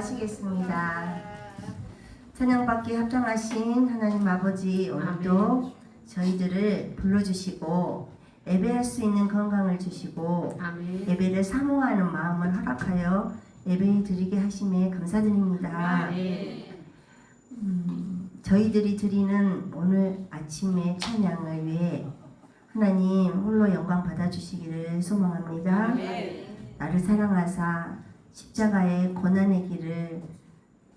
기도하시겠습니다. 찬양받기에 합당하신 하나님 아버지, 오늘도 저희들을 불러주시고 예배할 수 있는 건강을 주시고 예배를 사모하는 마음을 허락하여 예배 드리게 하심에 감사드립니다. 저희들이 드리는 오늘 아침의 찬양을 위해 하나님 홀로 영광 받아주시기를 소망합니다. 나를 사랑하사 십자가의 고난의 길을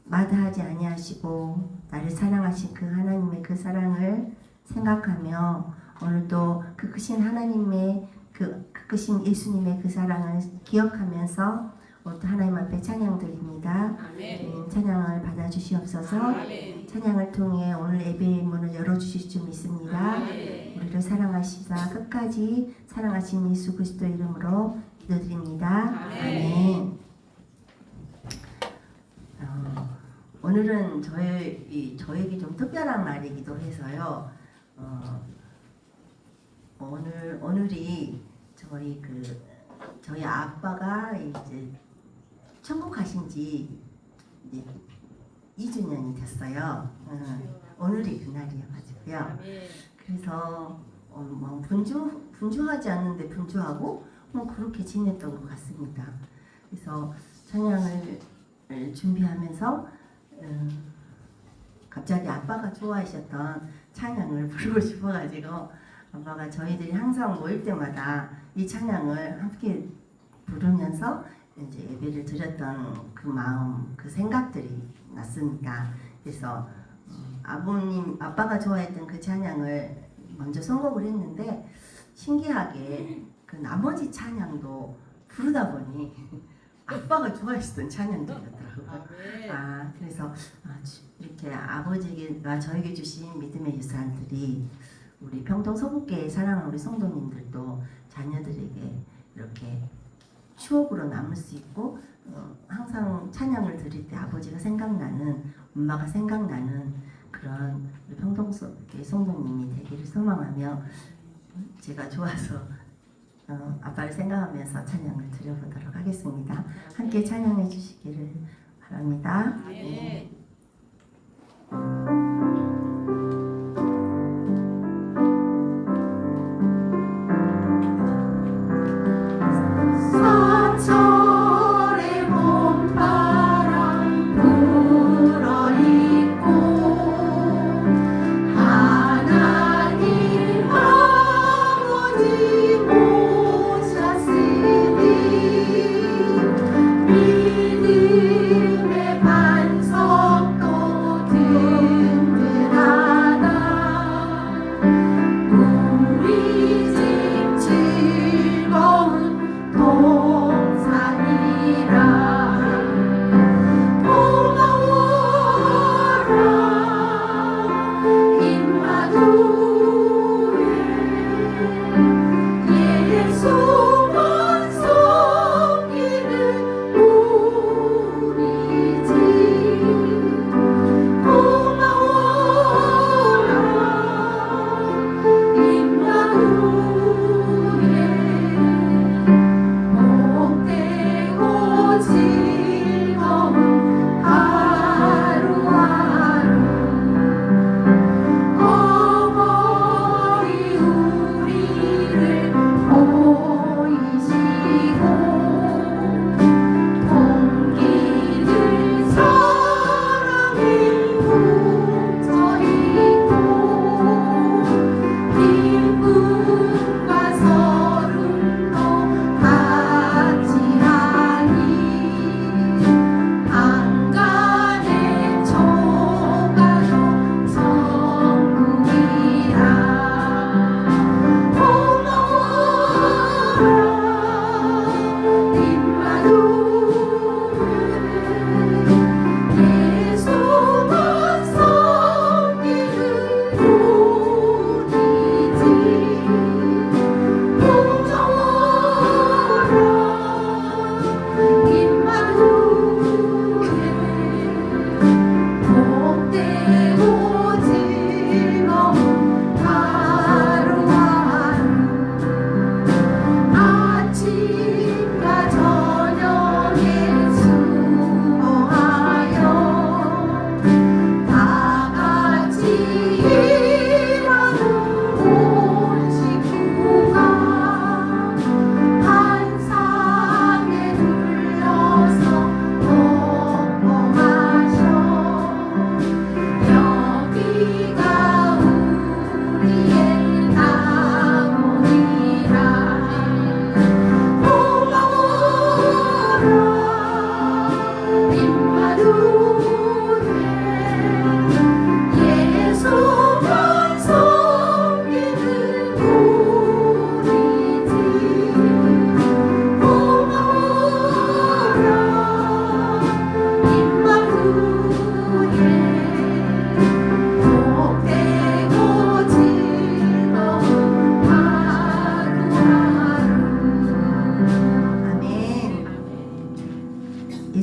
마다하지 아니하시고 나를 사랑하신 그 하나님의 그 사랑을 생각하며 오늘도 그 크신 하나님의 그 크신 예수님의 그 사랑을 기억하면서 오늘도 하나님 앞에 찬양 드립니다. 찬양을 받아주시옵소서. 찬양을 통해 오늘 예배의 문을 열어주실 줄 믿습니다. 우리를 사랑하시사 끝까지 사랑하신 예수 그리스도 이름으로 기도드립니다. 아멘. 오늘은 저에게 좀 특별한 날이기도 해서요. 오늘이 저희 아빠가 이제 천국 가신 지 이제 2주년이 됐어요. 오늘이 그날이어가지고요. 그래서 뭐 분주하지 않는데 분주하고 그렇게 지냈던 것 같습니다. 그래서 찬양을 준비하면서 갑자기 아빠가 좋아하셨던 찬양을 부르고 싶어가지고 아빠가 저희들이 항상 모일 때마다 이 찬양을 함께 부르면서 이제 예배를 드렸던 그 마음, 그 생각들이 났습니다. 그래서 아빠가 좋아했던 그 찬양을 먼저 선곡을 했는데 신기하게 그 나머지 찬양도 부르다 보니 아빠가 좋아하시던 찬양들이었더라고요. 그래서 이렇게 아버지가 저에게 주신 믿음의 유산들이 우리 평동 서북교회 사랑하는 우리 성도님들도 자녀들에게 이렇게 추억으로 남을 수 있고 항상 찬양을 드릴 때 아버지가 생각나는, 엄마가 생각나는 그런 우리 평동 서북교회 성도님이 되기를 소망하며 제가 좋아서 아빠를 생각하면서 찬양을 드려보도록 하겠습니다. 함께 찬양해 주시기를 바랍니다. 믿음의 반석도 든든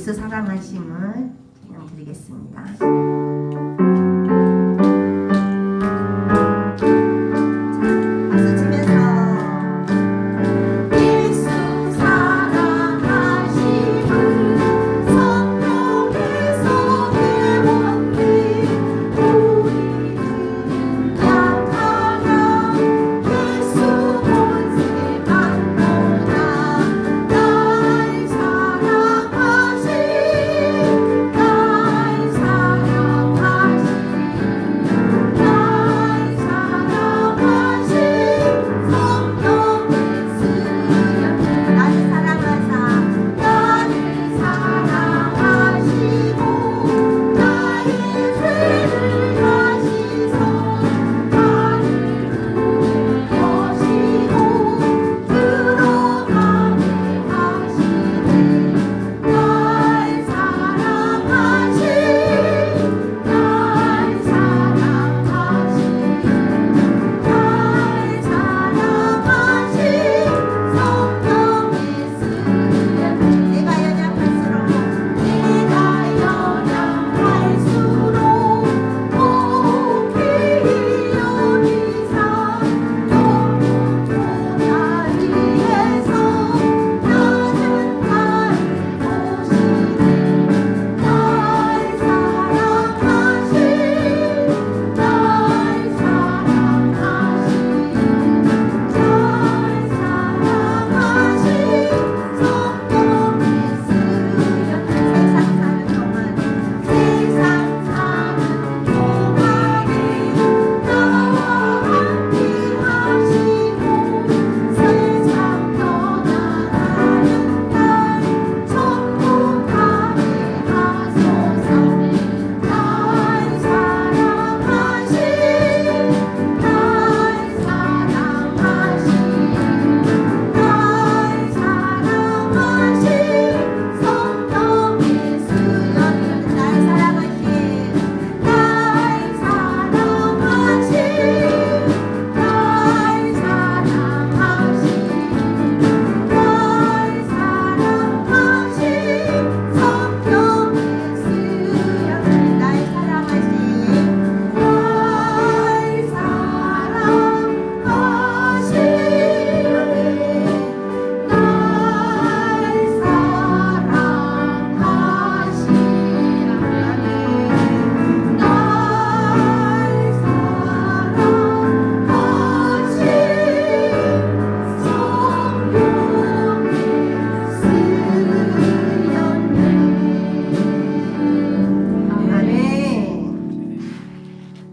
예수 사랑하심을 찬양드리겠습니다.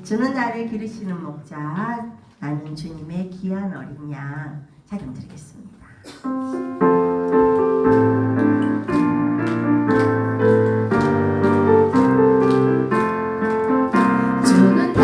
주는 나를 기르시는 목자, 나는 주님의 귀한 어린 양. 찬양드리겠습니다. 주는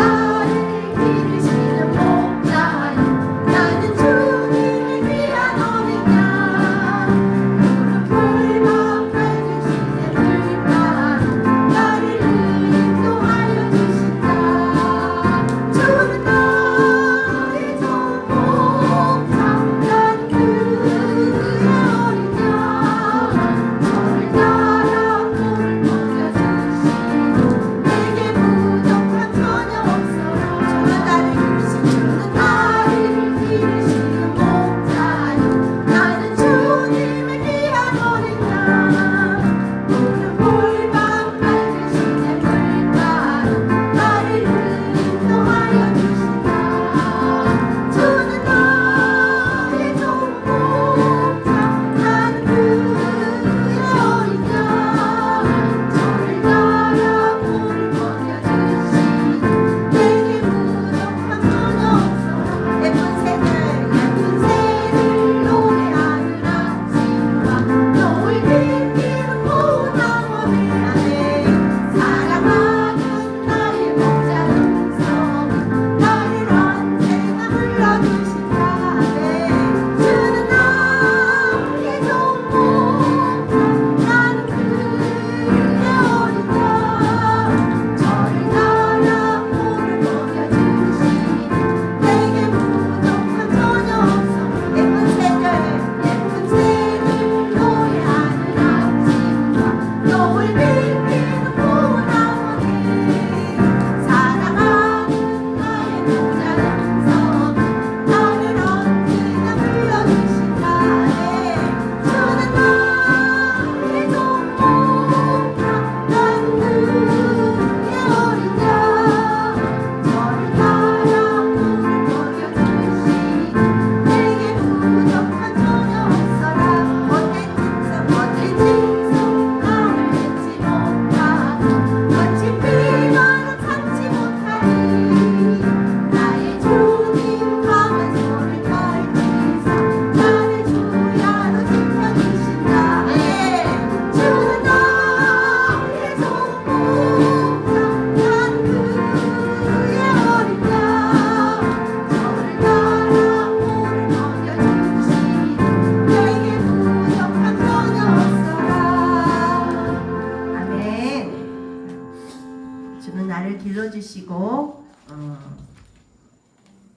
주시고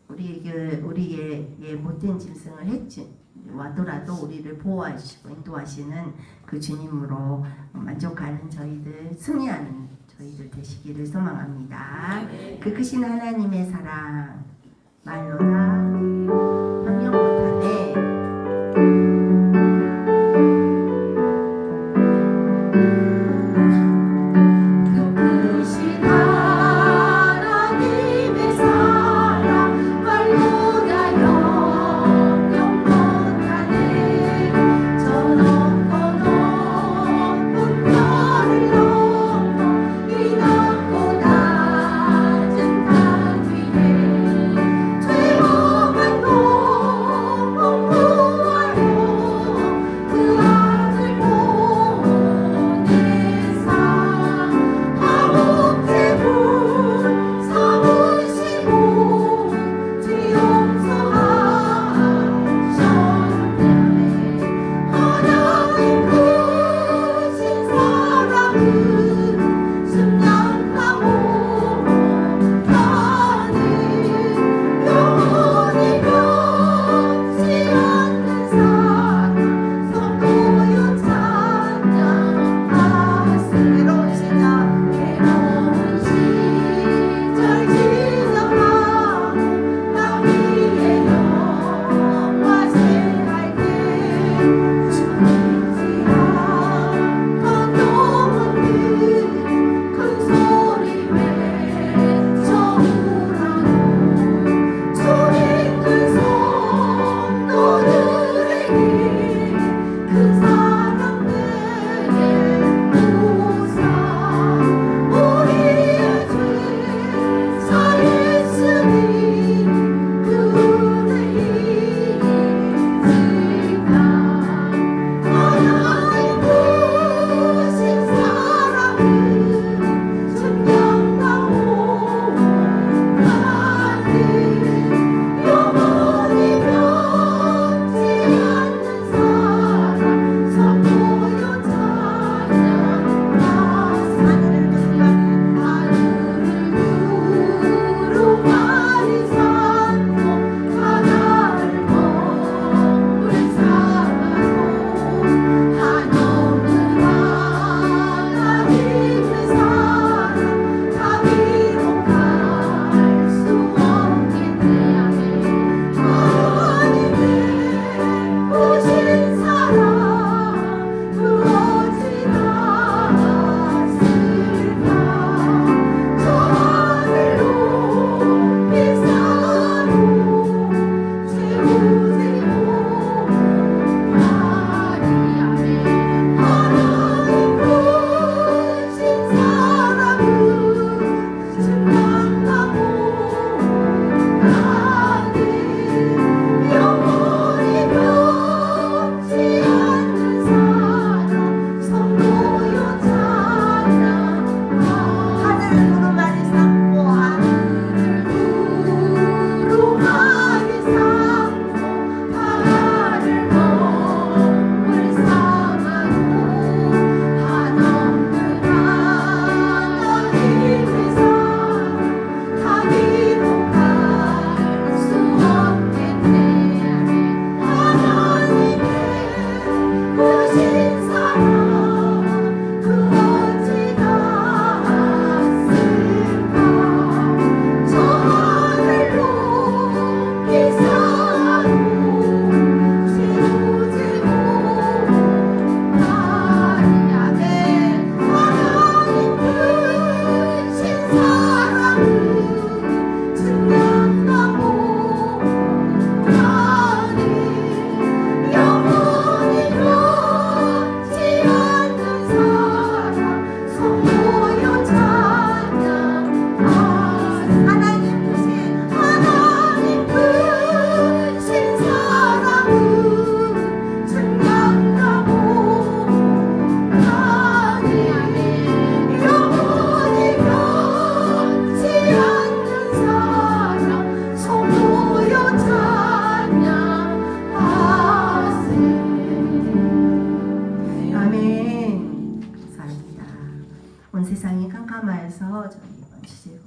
우리의 못된 짐승을 와더라도 우리를 보호하시고 인도하시는 그 주님으로 만족하는 저희들, 승리하는 저희들 되시기를 소망합니다. 그 크신 하나님의 사랑 말로다 설명 못하네. 온 세상이 깜깜하여서 저희 이번 주제로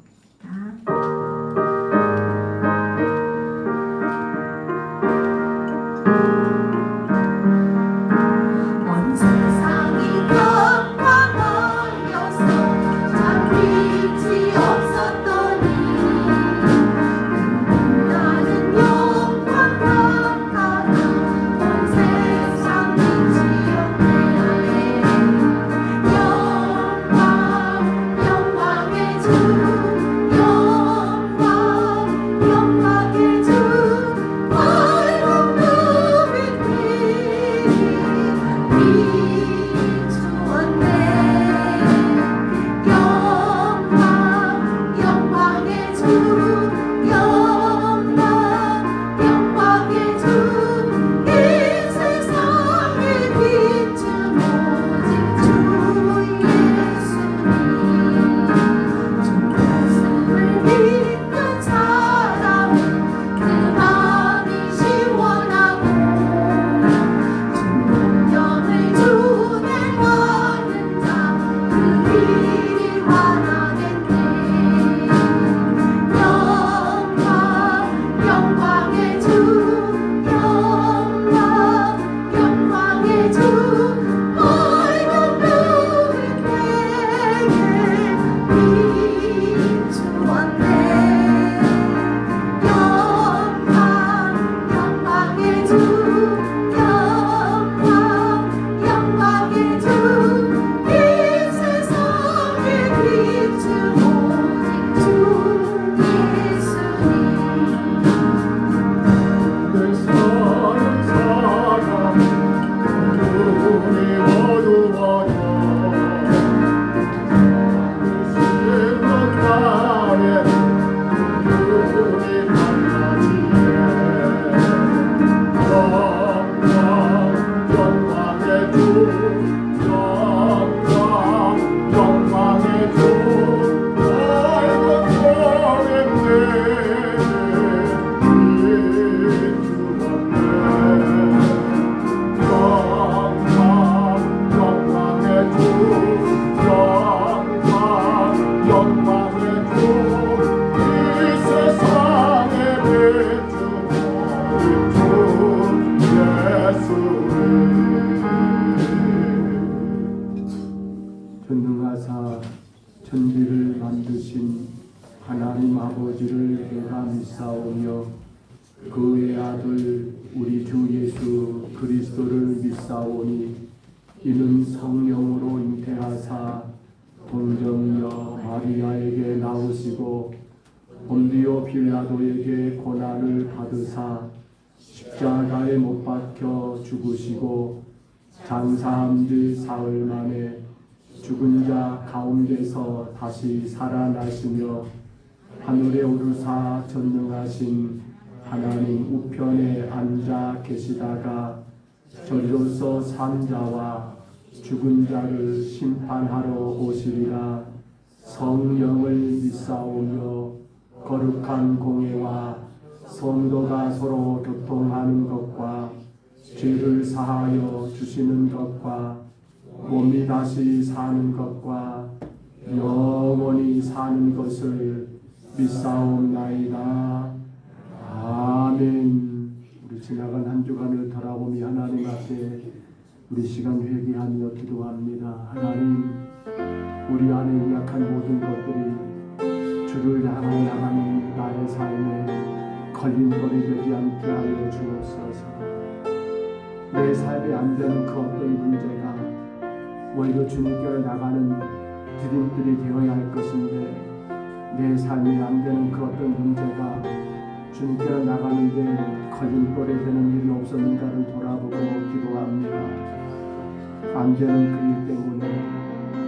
전능하사 천지를 만드신 하나님 아버지를 내가 믿사오며 그의 아들 우리 주 예수 그리스도를 믿사오니 이는 성령으로 잉태하사 동정녀 마리아에게 나오시고 본디오 빌라도에게 고난을 받으사 십자가에 못 박혀 죽으시고 장사한 지 사흘 만에 죽은 자 가운데서 다시 살아나시며 하늘에 오르사 전능하신 하나님 우편에 앉아 계시다가 저리로서 산 자와 죽은 자를 심판하러 오시리라. 성령을 믿사오며 거룩한 공예와 성도가 서로 교통하는 것과 죄를 사하여 주시는 것과 몸이 다시 사는 것과 영원히 사는 것을 믿사옵나이다. 아멘. 우리 지나간 한 주간을 돌아보며 하나님 앞에 우리 시간 회개하며 기도합니다. 하나님, 우리 안에 약한 모든 것들이 주를 향하여 나가는 나의 삶에 걸림돌이 되지 않게 하여 주옵소서. 내 삶에 안 되는 그 어떤 문제가 오히려 주님께로 나가는 디딤돌이 되어야 할 것인데 내 삶에 안 되는 그 어떤 문제가 주님께로 나가는데 걸림돌이 되는 일이 없었는가를 돌아보고 기도합니다. 안 되는 그 일 때문에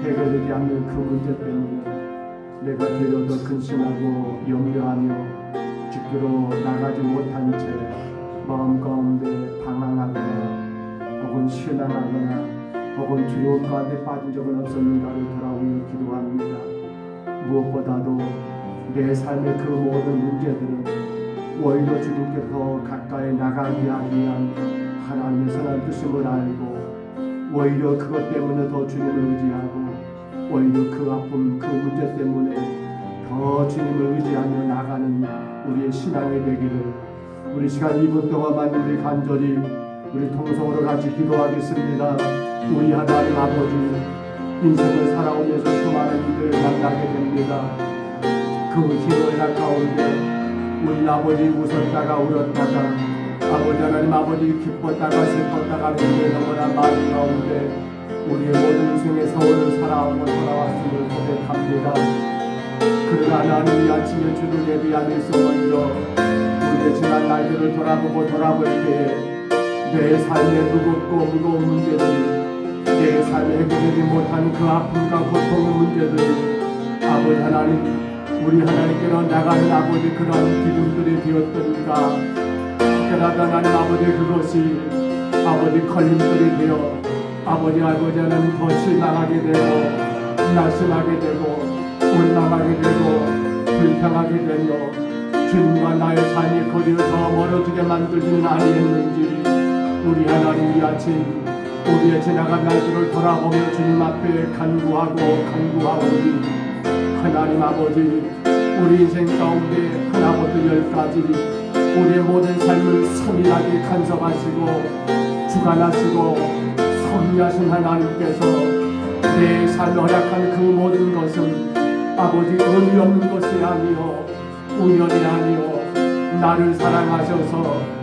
해결되지 않는 그 문제 때문에 내가 되려 더 근심하고 염려하며 주께로 나가지 못한 채 마음 가운데 방황하거나 혹은 신앙하거나 혹은 두려움 가운데 빠진 적은 없었는가를 돌아보며 기도합니다. 무엇보다도 내 삶의 그 모든 문제들은 오히려 주님께서 가까이 나가게 하기 위한 하나님의 선한 뜻임을 알고 오히려 그것 때문에 더 주님을 의지하고 오히려 그 아픔 그 문제 때문에 더 주님을 의지하며 나가는 우리의 신앙이 되기를 우리 시간 2분 동안만 우리 간절히 우리 통성으로 같이 기도하겠습니다. 우리 하나님 아버지, 인생을 살아오면서 수많은 이들을 만나게 됩니다. 그 희노애락 가운데 우리 아버지 웃었다가 울었다가 아버지 하나님 아버지 기뻤다가 슬펐다가 하는 일이 너무나 많은 가운데 우리의 모든 인생의 세월을 살아오고 돌아왔음을 고백합니다. 그러나 하나님 이 아침에 주를 예비하면서 먼저 우리의 지난 날들을 돌아볼 때에 내 삶의 무거운 문제들, 내 삶에 해결되지 못한 그 아픔과 고통의 문제들, 아버지 하나님, 우리 하나님께로 나가는 아버지 그런 기둥들이 되었던가, 특별하다 하나님 아버지 그것이 아버지 걸림돌이 되어 아버지 하나님 더 실망하게 되고 낙심하게 되고 원망하게 되고 불평하게 되며 주님과 나의 삶이 거리를 더 멀어지게 만들지는 아니했는지 우리 하나님 이 아침 우리의 지나간 날들을 돌아보며 주님 앞에 간구하오니 하나님 아버지 우리 인생 가운데 하나부터 열까지 우리의 모든 삶을 섬일하게 간섭하시고 주관하시고 섭리하신 하나님께서 내 삶에 허락한 그 모든 것은 아버지 의미 없는 것이 아니요 우연이 아니요 나를 사랑하셔서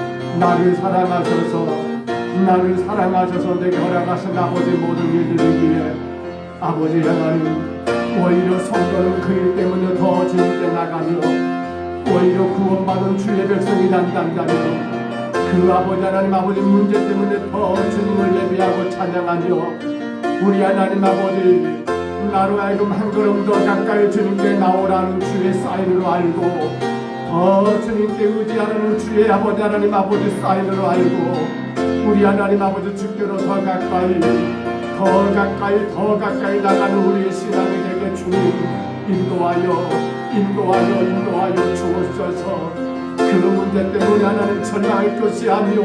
내게 허락하신 아버지 모든 일들이기에 아버지 하나님 오히려 성도는 그 일 때문에 더 진게 나가며 오히려 구원받은 주의 백성이 단단하며 그 아버지 하나님 아버지 문제 때문에 더 주님을 예배하고 찬양하며 우리 하나님 아버지 나로 하여금 한 걸음 더 가까이 주님께 나오라는 주의 사인으로 알고 더 주님께 의지하는 주의 아버지 하나님 아버지 사인으로 알고 우리 하나님 아버지 주께로 더 가까이 나가는 우리의 신앙이 되게 주님 인도하여 주옵소서. 그 문제 때문에 하나님 절망할 것이 아니오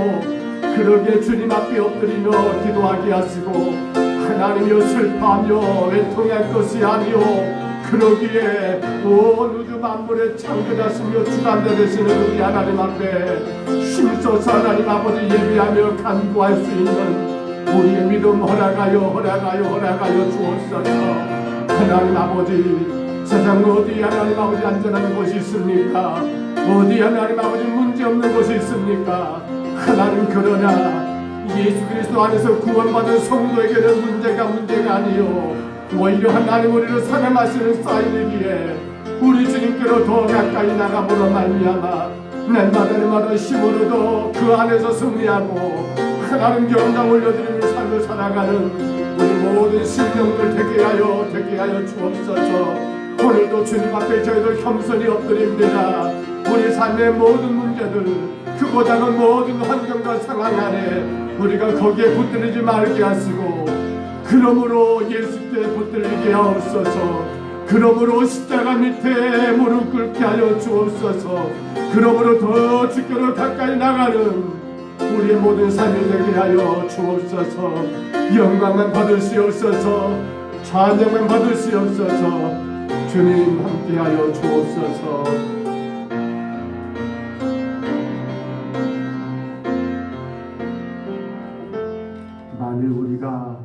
그러게 주님 앞에 엎드리며 기도하게 하시고 하나님이여 슬퍼하며 외통할 것이 아니오 그러기에 온 우주 만물의 창조자시며 주관자 되시는 우리 하나님 앞에 힘써서 하나님 아버지 예비하며 간구할 수 있는 우리의 믿음 허락하여 주옵소서. 하나님 아버지 세상 어디 하나님 아버지 안전한 곳이 있습니까? 어디 하나님 아버지 문제 없는 곳이 있습니까? 하나님 그러나 예수 그리스도 안에서 구원받은 성도에게는 문제가 아니요 오히려 하나님 우리를 사랑하시는 사인이기에 우리 주님께로 더 가까이 나감으로 말미암아 날마다 힘으로도 그 안에서 승리하고 하나님 경당 올려드리는 삶을 살아가는 우리 모든 심령들 되게 하여 주옵소서. 오늘도 주님 앞에 저희들 겸손히 엎드립니다. 우리 삶의 모든 문제들 크고 작은 모든 환경과 상황 안에 우리가 거기에 붙들리지 말게 하시고 그러므로 예수께 붙들리게 하옵소서. 그러므로 십자가 밑에 무릎 꿇게 하여 주옵소서. 그러므로 더 주께로 가까이 나가는 우리의 모든 삶이 되게 하여 주옵소서. 영광만 받으시옵소서. 찬양만 받으시옵소서. 주님 함께하여 주옵소서. 만일 우리가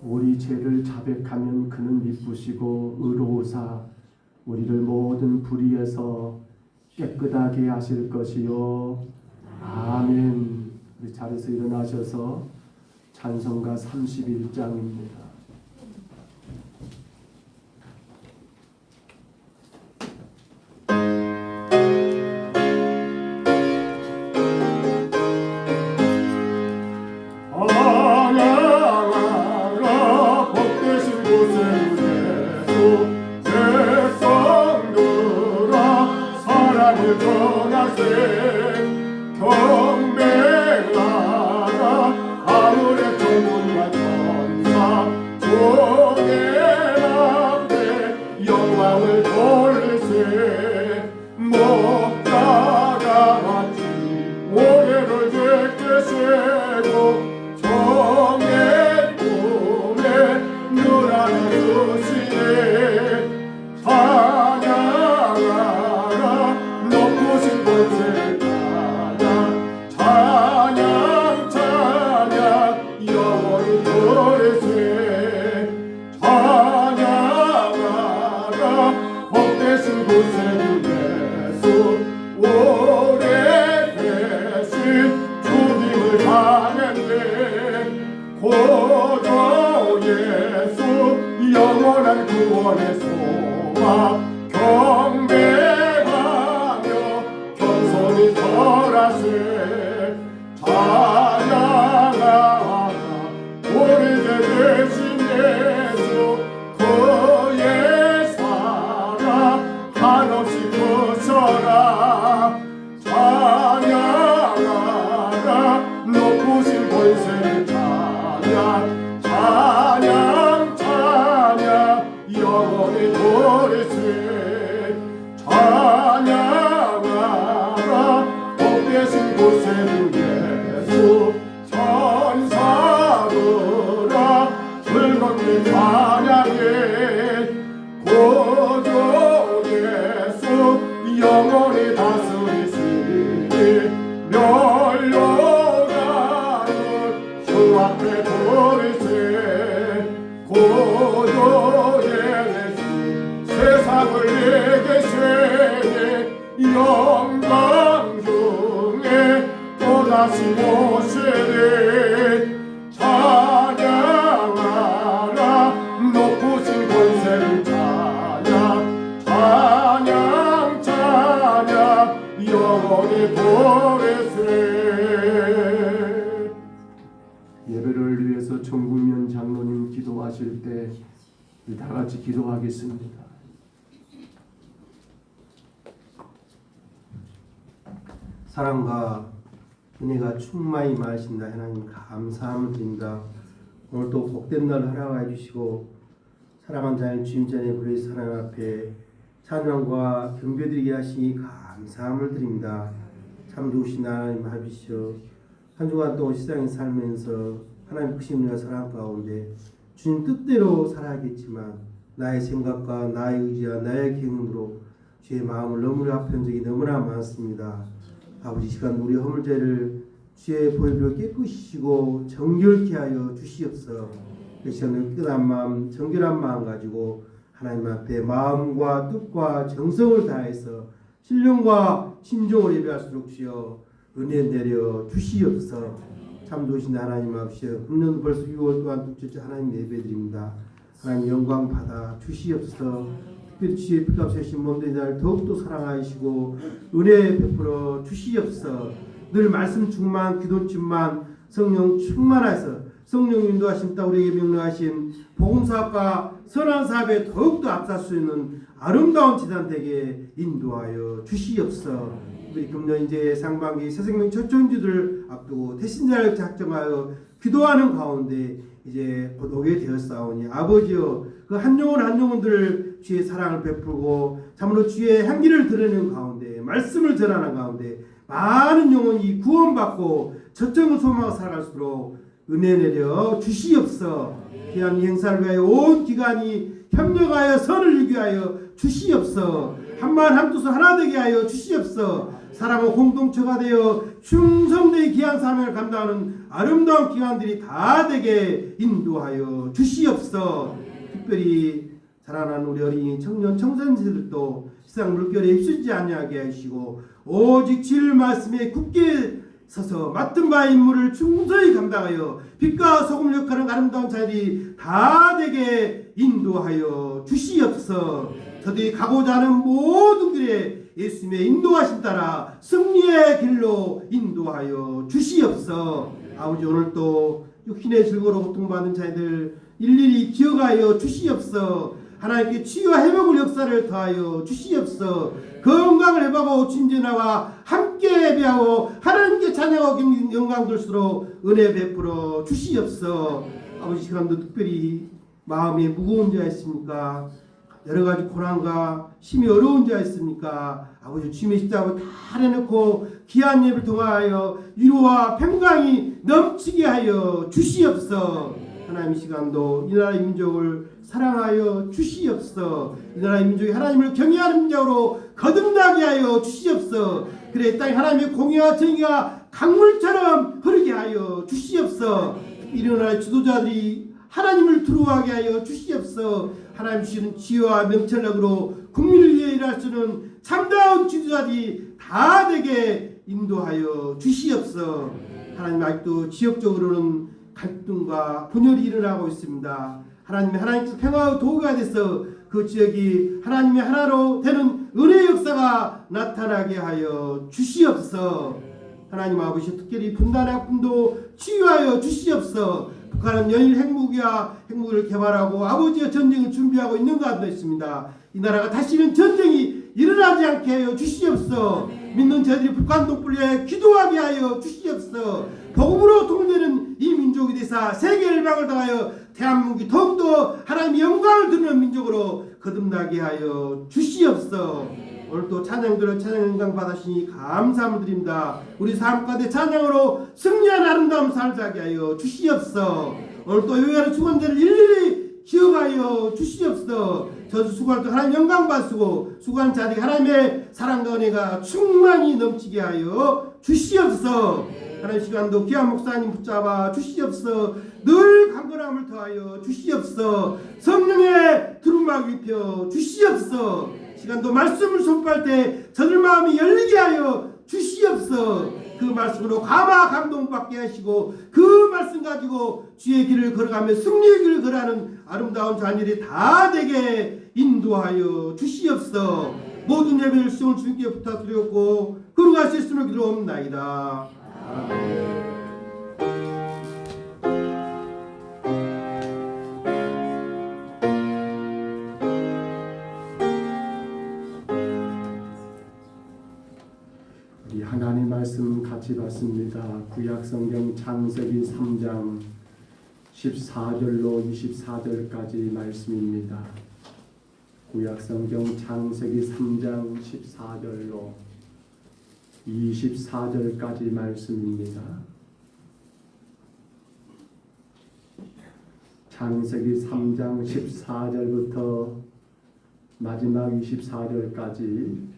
우리 죄를 자백하면 그는 미쁘시고 의로우사 우리를 모든 불의에서 깨끗하게 하실 것이요. 아멘. 우리 자리에서 일어나셔서 찬송가 31장입니다. 경배하라 아무래도 문과 천사 영원한 구원의 소망 경배하며 겸손히 절하세 찬양하라 우리 주 대신 예수 그의 사랑 한없이 크셔라 찬양하라 높으신 권세를 찬양 찬양 찬양 영원히 도리세 찬양하라 복되신 권세를 예수 천사들아 즐겁게 찬양해 구주 예수 영원히 다스리시니 멸망하는 주 앞에 도리세 구주 예수 세상을 내게 세니 영광 중에 또다시 오시니 찬양하라 높으신 권세를 찬양 찬양 찬양 영원히 보내세. 예배를 위해서 정국면 장로님 기도하실 때 다 같이 기도하겠습니다. 사랑과 은혜가 충만히 임하신다. 하나님 감사함을 드립니다. 오늘도 복된 날 허락해 주시고 사랑한 자의 주님 전에 부르신 사랑 앞에 찬양과 경배드리게 하시니 감사함을 드립니다. 참 좋으신 하나님 합이시여 한 주간 또 세상에 살면서 하나님 크신 사랑 가운데 주님 뜻대로 살아야겠지만 나의 생각과 나의 의지와 나의 경험으로 주의 마음을 너무나 아픈 적이 너무나 많습니다. 아버지 시간 우리 허물죄를 주의 보혈로 깨끗이시고 정결케 하여 주시옵소서. 이 시간에 깨끗한 마음 정결한 마음 가지고 하나님 앞에 마음과 뜻과 정성을 다해서 신령과 심정을 예배할수록 주여 은혜 내려 주시옵소서. 참 좋으신 하나님 앞이시여 금년 벌써 6월 동안 둘째 하나님 예배드립니다. 하나님 영광 받아 주시옵소서. 특별히 주의 피값 하신 몸된 자를 더욱더 사랑하시고 은혜 베풀어 주시옵소서. 늘 말씀 충만 기도 충만 성령 충만하여서 성령 인도하신 따 우리에게 명령하신 복음사업과 선한 사업에 더욱더 앞설 수 있는 아름다운 지단 되게 인도하여 주시옵소서. 우리 금년 이제 상반기 새생명 초청주들 앞두고 대신자를 작정하여 기도하는 가운데 이제 곧 오게 되었사오니 아버지여 그 한 영혼 한 영혼들 주의 사랑을 베풀고 참으로 주의 향기를 드러내는 가운데 말씀을 전하는 가운데 많은 영혼이 구원받고 저정을 소망하고 살아갈수록 은혜 내려 주시옵소서. 귀한 이 행사를 위하여 온 기관이 협력하여 선을 이루게 하여 주시옵소서. 한마음 한뜻으로 하나 되게 하여 주시옵소서. 사람은 공동체가 되어 충성되이 귀한 사명을 감당하는 아름다운 기관들이 다 되게 인도하여 주시옵소서. 특별히 자라난 우리 어린이 청년 청소년들도 세상 물결에 휩쓸지 아니하게 하시고 오직 주의 말씀에 굳게 서서 맡은 바의 임무를 충성히 감당하여 빛과 소금 역할하는 아름다운 자들이 다 되게 인도하여 주시옵소서. 저들이 가고자 하는 모든 길에 예수님의 인도하심 따라 승리의 길로 인도하여 주시옵소서. 아버지 오늘 또 육신의 즐거로 고통받는 자들 일일이 기억하여 주시옵소서. 하나님께 치유와 회복의 역사를 더하여 주시옵소서. 건강을 회복하고 진진아와 함께 예배하고 하나님께 찬양하고 영광 돌수록 은혜 베풀어 주시옵소서. 아버지 시간도 특별히 마음이 무거운 자 있습니까? 여러 가지 고난과 심히 어려운 자 있습니까? 아버지 주님의 십자가를 다 내놓고 귀한 예배를 통하여 위로와 평강이 넘치게 하여 주시옵소서. 하나님 이 시간도 이 나라의 민족을 사랑하여 주시옵소서. 이 나라의 민족이 하나님을 경외하는 민족으로 거듭나게 하여 주시옵소서. 그래 땅에 하나님의 공의와 정의가 강물처럼 흐르게 하여 주시옵소서. 이 나라의 지도자들이 하나님을 두려워하게 하여 주시옵소서. 하나님 주시는 지혜와 명철력으로 국민을 위해 일할 수 있는 참다운 지도자들이 다 되게 인도하여 주시옵소서. 하나님 아직도 지역적으로는 갈등과 분열이 일어나고 있습니다. 하나님께서 평화의 도구가 돼서 그 지역이 하나님의 하나로 되는 은혜의 역사가 나타나게 하여 주시옵소서. 하나님 아버지 특별히 분단의 아픔도 치유하여 주시옵소서. 북한은 연일 핵무기를 개발하고 아버지의 전쟁을 준비하고 있는 가운데 있습니다. 이 나라가 다시는 전쟁이 일어나지 않게 하여 주시옵소서. 믿는 저희들이 북한 독불에 기도하게 하여 주시옵소서. 복음으로 통되는 이 민족이 되사 세계 열방을 당하여 대한민국이 더욱더 하나님의 영광을 드리는 민족으로 거듭나게 하여 주시옵소서. 오늘 또 찬양들을 찬양 영광 받으시니 감사함을 드립니다. 우리 삶 가운데 찬양으로 승리한 아름다움 살게 하여 주시옵소서. 오늘 또 요회하는 수건제를 일일이 기억하여 주시옵소서. 저주 수고할 때 하나님 영광 받으시고 수고한 자들이 하나님의 사랑과 은혜가 충만히 넘치게 하여 주시옵소서. 하나님 시간도 귀한 목사님 붙잡아 주시옵소서. 늘 강건함을 더하여 주시옵소서. 성령의 두루마기 입혀 주시옵소서. 시간도 말씀을 선포할 때 저들 마음이 열리게 하여 주시옵소서. 그 말씀으로 감화 감동받게 하시고 그 말씀 가지고 주의 길을 걸어가며 승리의 길을 걸어가는 아름다운 자녀들이 다 되게 인도하여 주시옵소서. 모든 예배를 수용을 주님께 부탁드렸고 그러가실 수는 기도옵나이다. 아멘. 우리 하나님 말씀 같이 봤습니다. 구약성경 창세기 3장 14절로 24절까지 말씀입니다. 구약성경 창세기 3장 14절로 24절까지 말씀입니다. 창세기 3장 14절부터 마지막 24절까지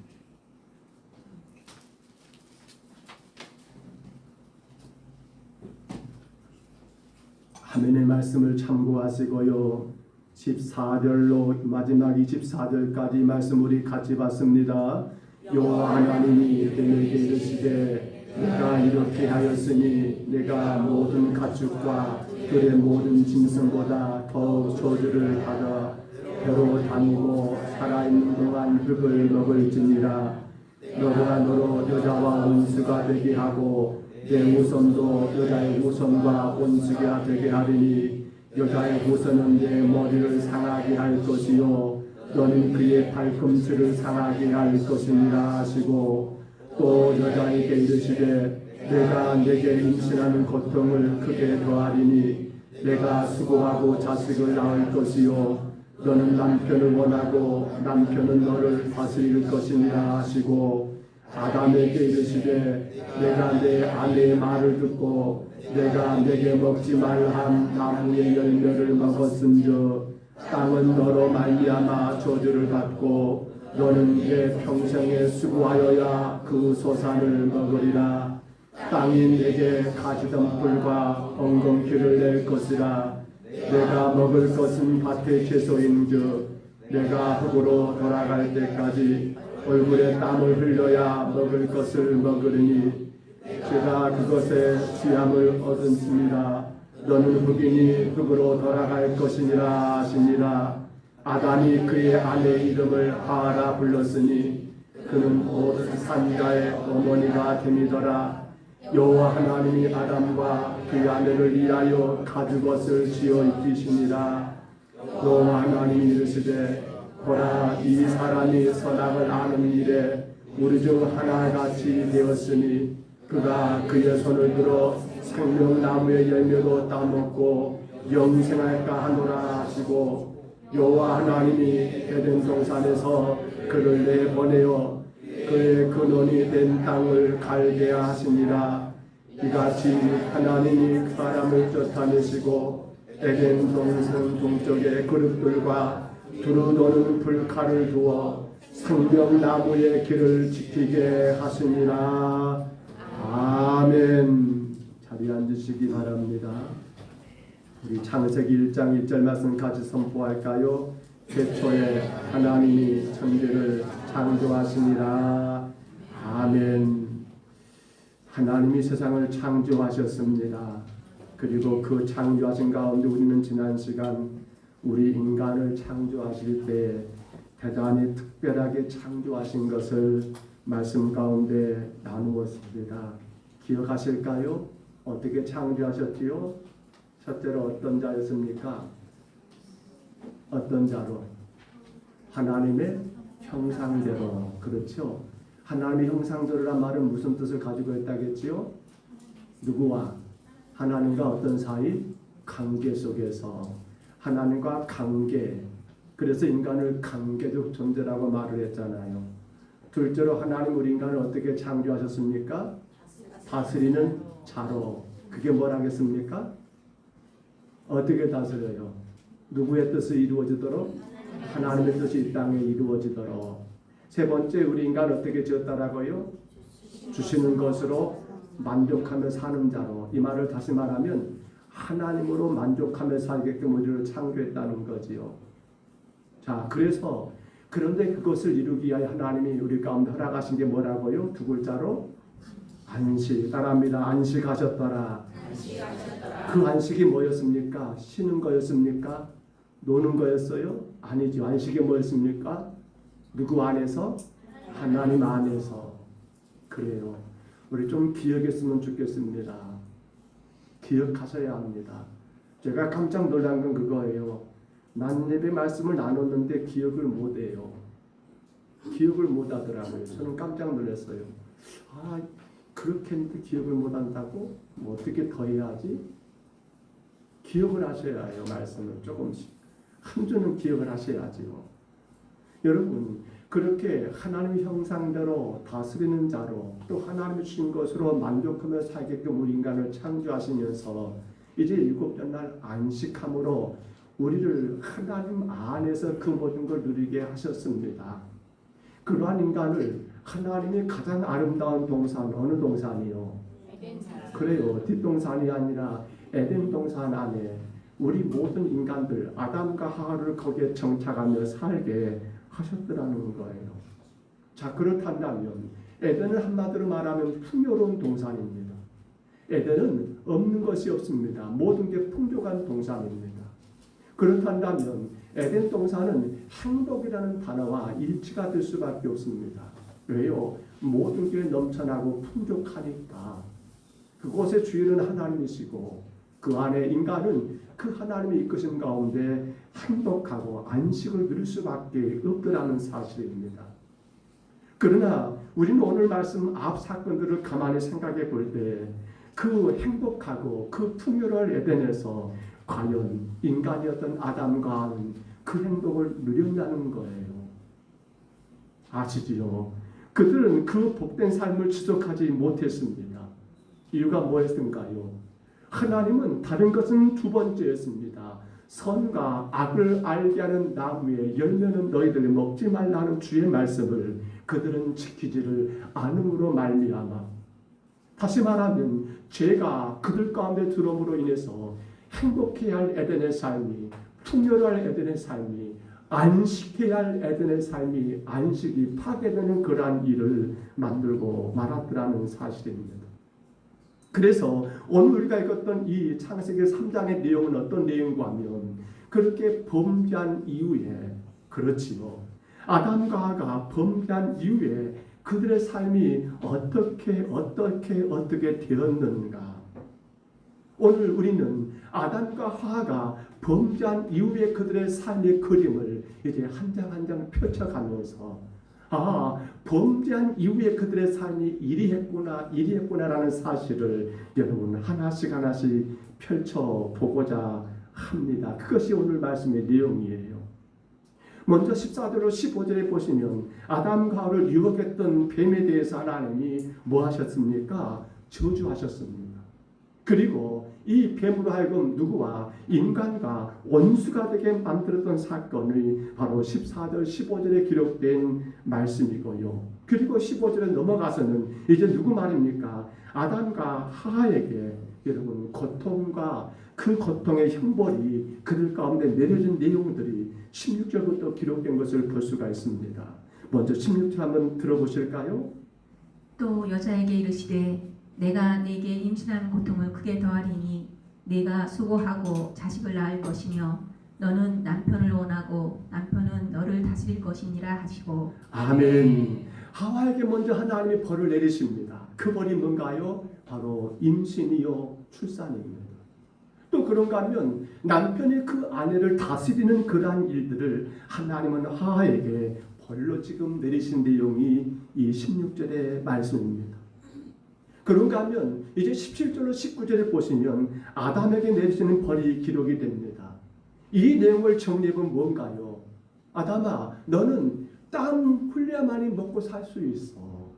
화면의 말씀을 참고하시고요. 14절로 마지막 24절까지 말씀 우리 같이 봤습니다. 여호와 하나님이 내게 이르시되 내가 이렇게 하였으니 내가 모든 가축과 들의 모든 짐승보다 더욱 저주를 받아 배로 다니고 살아있는 동안 흙을 먹을지니라. 너가 너로 여자와 원수가 되게 하고 내 후손도 여자의 후손과 원수가 되게 하리니 여자의 후손은 내 머리를 상하게 할 것이요 너는 그의 발꿈치를 상하게 할 것이니라 하시고 또 여자에게 이르시되 내가 내게 임신하는 고통을 크게 더하리니 내가 수고하고 자식을 낳을 것이요 너는 남편을 원하고 남편은 너를 다스릴 것이니라 하시고 아담에게 이르시되 내가 내 아내의 말을 듣고 내가 내게 먹지 말한 나무의 열매를 먹었은즉 땅은 너로 말미암아 저주를 받고 너는 내 평생에 수고하여야 그 소산을 먹으리라. 땅이 내게 가시던 풀과 엉겅퀴를 낼 것이라. 내가 먹을 것은 밭의 채소인즉 내가 흙으로 돌아갈 때까지 얼굴에 땀을 흘려야 먹을 것을 먹으리니 제가 그것에 취함을 얻었습니다. 너는 흙이니 흙으로 돌아갈 것이니라 하시니라. 아담이 그의 아내 이름을 하라 불렀으니 그는 모든 산자의 어머니가 됨이더라. 여호와 하나님이 아담과 그 아내를 위하여 가죽옷을 지어 입히시니라. 여호와 하나님이 이르시되 보라 이 사람이 선악을 아는 일에 우리 중 하나같이 되었으니 그가 그의 손을 들어 생명나무의 열매도 따먹고 영생할까 하노라 하시고 여호와 하나님이 에덴 동산에서 그를 내보내어 그의 근원이 된 땅을 갈대아 하시니라. 이같이 하나님이 사람을 쫓아내시고 에덴 동산 동쪽에 그룹들과 두루 도는 불칼을 두어 생명나무의 길을 지키게 하시니라. 아멘. 자리에 앉으시기 바랍니다. 우리 창세기 1장 1절 말씀 같이 선포할까요? 태초에 하나님이 천지를 창조하시니라. 아멘. 하나님이 세상을 창조하셨습니다. 그리고 그 창조하신 가운데 우리는 지난 시간 우리 인간을 창조하실 때 대단히 특별하게 창조하신 것을 말씀 가운데 나누었습니다. 기억하실까요? 어떻게 창조하셨지요? 첫째로 어떤 자였습니까? 어떤 자로? 하나님의 형상대로. 그렇죠? 하나님의 형상대로란 말은 무슨 뜻을 가지고 있다겠지요? 누구와? 하나님과 어떤 사이? 관계 속에서. 하나님과 관계. 그래서 인간을 관계적 존재라고 말을 했잖아요. 둘째로 하나님 우리 인간을 어떻게 창조하셨습니까? 다스리는 자로. 그게 뭐라겠습니까? 어떻게 다스려요? 누구의 뜻이 이루어지도록? 하나님의 뜻이 이 땅에 이루어지도록. 세 번째, 우리 인간 어떻게 지었다라고요? 주시는 것으로 만족하며 사는 자로. 이 말을 다시 말하면 하나님으로 만족하며 살게끔 우리를 창조했다는 거지요. 자, 그래서 그런데 그것을 이루기 위하여 하나님이 우리 가운데 허락하신 게 뭐라고요? 두 글자로 안식. 따라합니다. 안식하셨더라. 그 안식이 뭐였습니까? 쉬는 거였습니까? 노는 거였어요? 아니죠. 안식이 뭐였습니까? 누구 안에서? 하나님 안에서. 그래요. 우리 좀 기억했으면 좋겠습니다. 기억하셔야 합니다. 제가 깜짝 놀란 건 그거예요. 만예배 말씀을 나눴는데 기억을 못해요. 기억을 못하더라고요. 저는 깜짝 놀랐어요. 아, 그렇게 했는데 기억을 못한다고? 뭐 어떻게 더 해야지? 기억을 하셔야 해요. 말씀을 조금씩. 한 주는 기억을 하셔야지요. 여러분, 그렇게 하나님의 형상대로 다스리는 자로 또 하나님이 주신 것으로 만족하며 살게끔 우리 인간을 창조하시면서 이제 일곱째 날 안식함으로 우리를 하나님 안에서 그 모든 걸 누리게 하셨습니다. 그러한 인간을 하나님이 가장 아름다운 동산, 어느 동산이요? 그래요. 뒷동산이 아니라 에덴 동산 안에 우리 모든 인간들 아담과 하와를 거기에 정착하며 살게 하셨더라는 거예요. 자, 그렇다면 에덴은 한마디로 말하면 풍요로운 동산입니다. 에덴은 없는 것이 없습니다. 모든 게 풍족한 동산입니다. 그렇다면 에덴 동산은 행복이라는 단어와 일치가 될 수밖에 없습니다. 왜요? 모든 게 넘쳐나고 풍족하니까. 그곳의 주인은 하나님이시고 그 안에 인간은 그 하나님의 이끄심 가운데 행복하고 안식을 누릴 수밖에 없더라는 사실입니다. 그러나 우리는 오늘 말씀 앞 사건들을 가만히 생각해 볼 때 그 행복하고 그 풍요로운 에덴에서 과연 인간이었던 아담과 하와는 그 행복을 누렸냐는 거예요. 아시지요? 그들은 그 복된 삶을 지속하지 못했습니다. 이유가 뭐였던가요? 하나님은 다른 것은 두 번째였습니다. 선과 악을 알게 하는 나무의 열매는 너희들이 먹지 말라는 주의 말씀을 그들은 지키지를 않음으로 말미암아, 다시 말하면 죄가 그들 가운데 들어옴으로 인해서 행복해야 할 에덴의 삶이, 풍요로할 에덴의 삶이, 안식해야 할 에덴의 삶이, 안식이 파괴되는 그러한 일을 만들고 말았더라는 사실입니다. 그래서 오늘 우리가 읽었던 이 창세기 3장의 내용은 어떤 내용과 하면 그렇게 범죄한 이후에, 그렇지요, 아담과 하와가 범죄한 이후에 그들의 삶이 어떻게 되었는가. 오늘 우리는 아담과 하와가 범죄한 이후에 그들의 삶의 그림을 이제 한 장 한 장 펼쳐가면서 범죄한 이후에 그들의 삶이 이리 했구나라는 사실을 여러분 하나씩 펼쳐보고자 합니다. 그것이 오늘 말씀의 내용이에요. 먼저 14절로 15절에 보시면 아담과 하와를 유혹했던 뱀에 대해서 하나님이 뭐 하셨습니까? 저주하셨습니다. 그리고 이 뱀으로 하여금 누구와 인간과 원수가 되게 만들었던 사건이 바로 14절 15절에 기록된 말씀이고요. 그리고 15절에 넘어가서는 이제 누구 말입니까? 아담과 하와에게 여러분 고통과 그 고통의 형벌이 그들 가운데 내려진 내용들이 16절부터 기록된 것을 볼 수가 있습니다. 먼저 16절 한번 들어보실까요? 또 여자에게 이르시되 내가 네게 임신하는 고통을 크게 더하리니 네가 수고하고 자식을 낳을 것이며 너는 남편을 원하고 남편은 너를 다스릴 것이니라 하시고. 아멘. 하와에게 먼저 하나님이 벌을 내리십니다. 그 벌이 뭔가요? 바로 임신이요 출산입니다. 또 그런가 하면 남편이 그 아내를 다스리는 그러한 일들을 하나님은 하와에게 벌로 지금 내리신 내용이 이 16절의 말씀입니다. 그런가 하면 이제 17절로 19절에 보시면 아담에게 내리시는 벌이 기록이 됩니다. 이 내용을 정리해보면 뭔가요? 아담아, 너는 땅 훌려야만이 먹고 살 수 있어.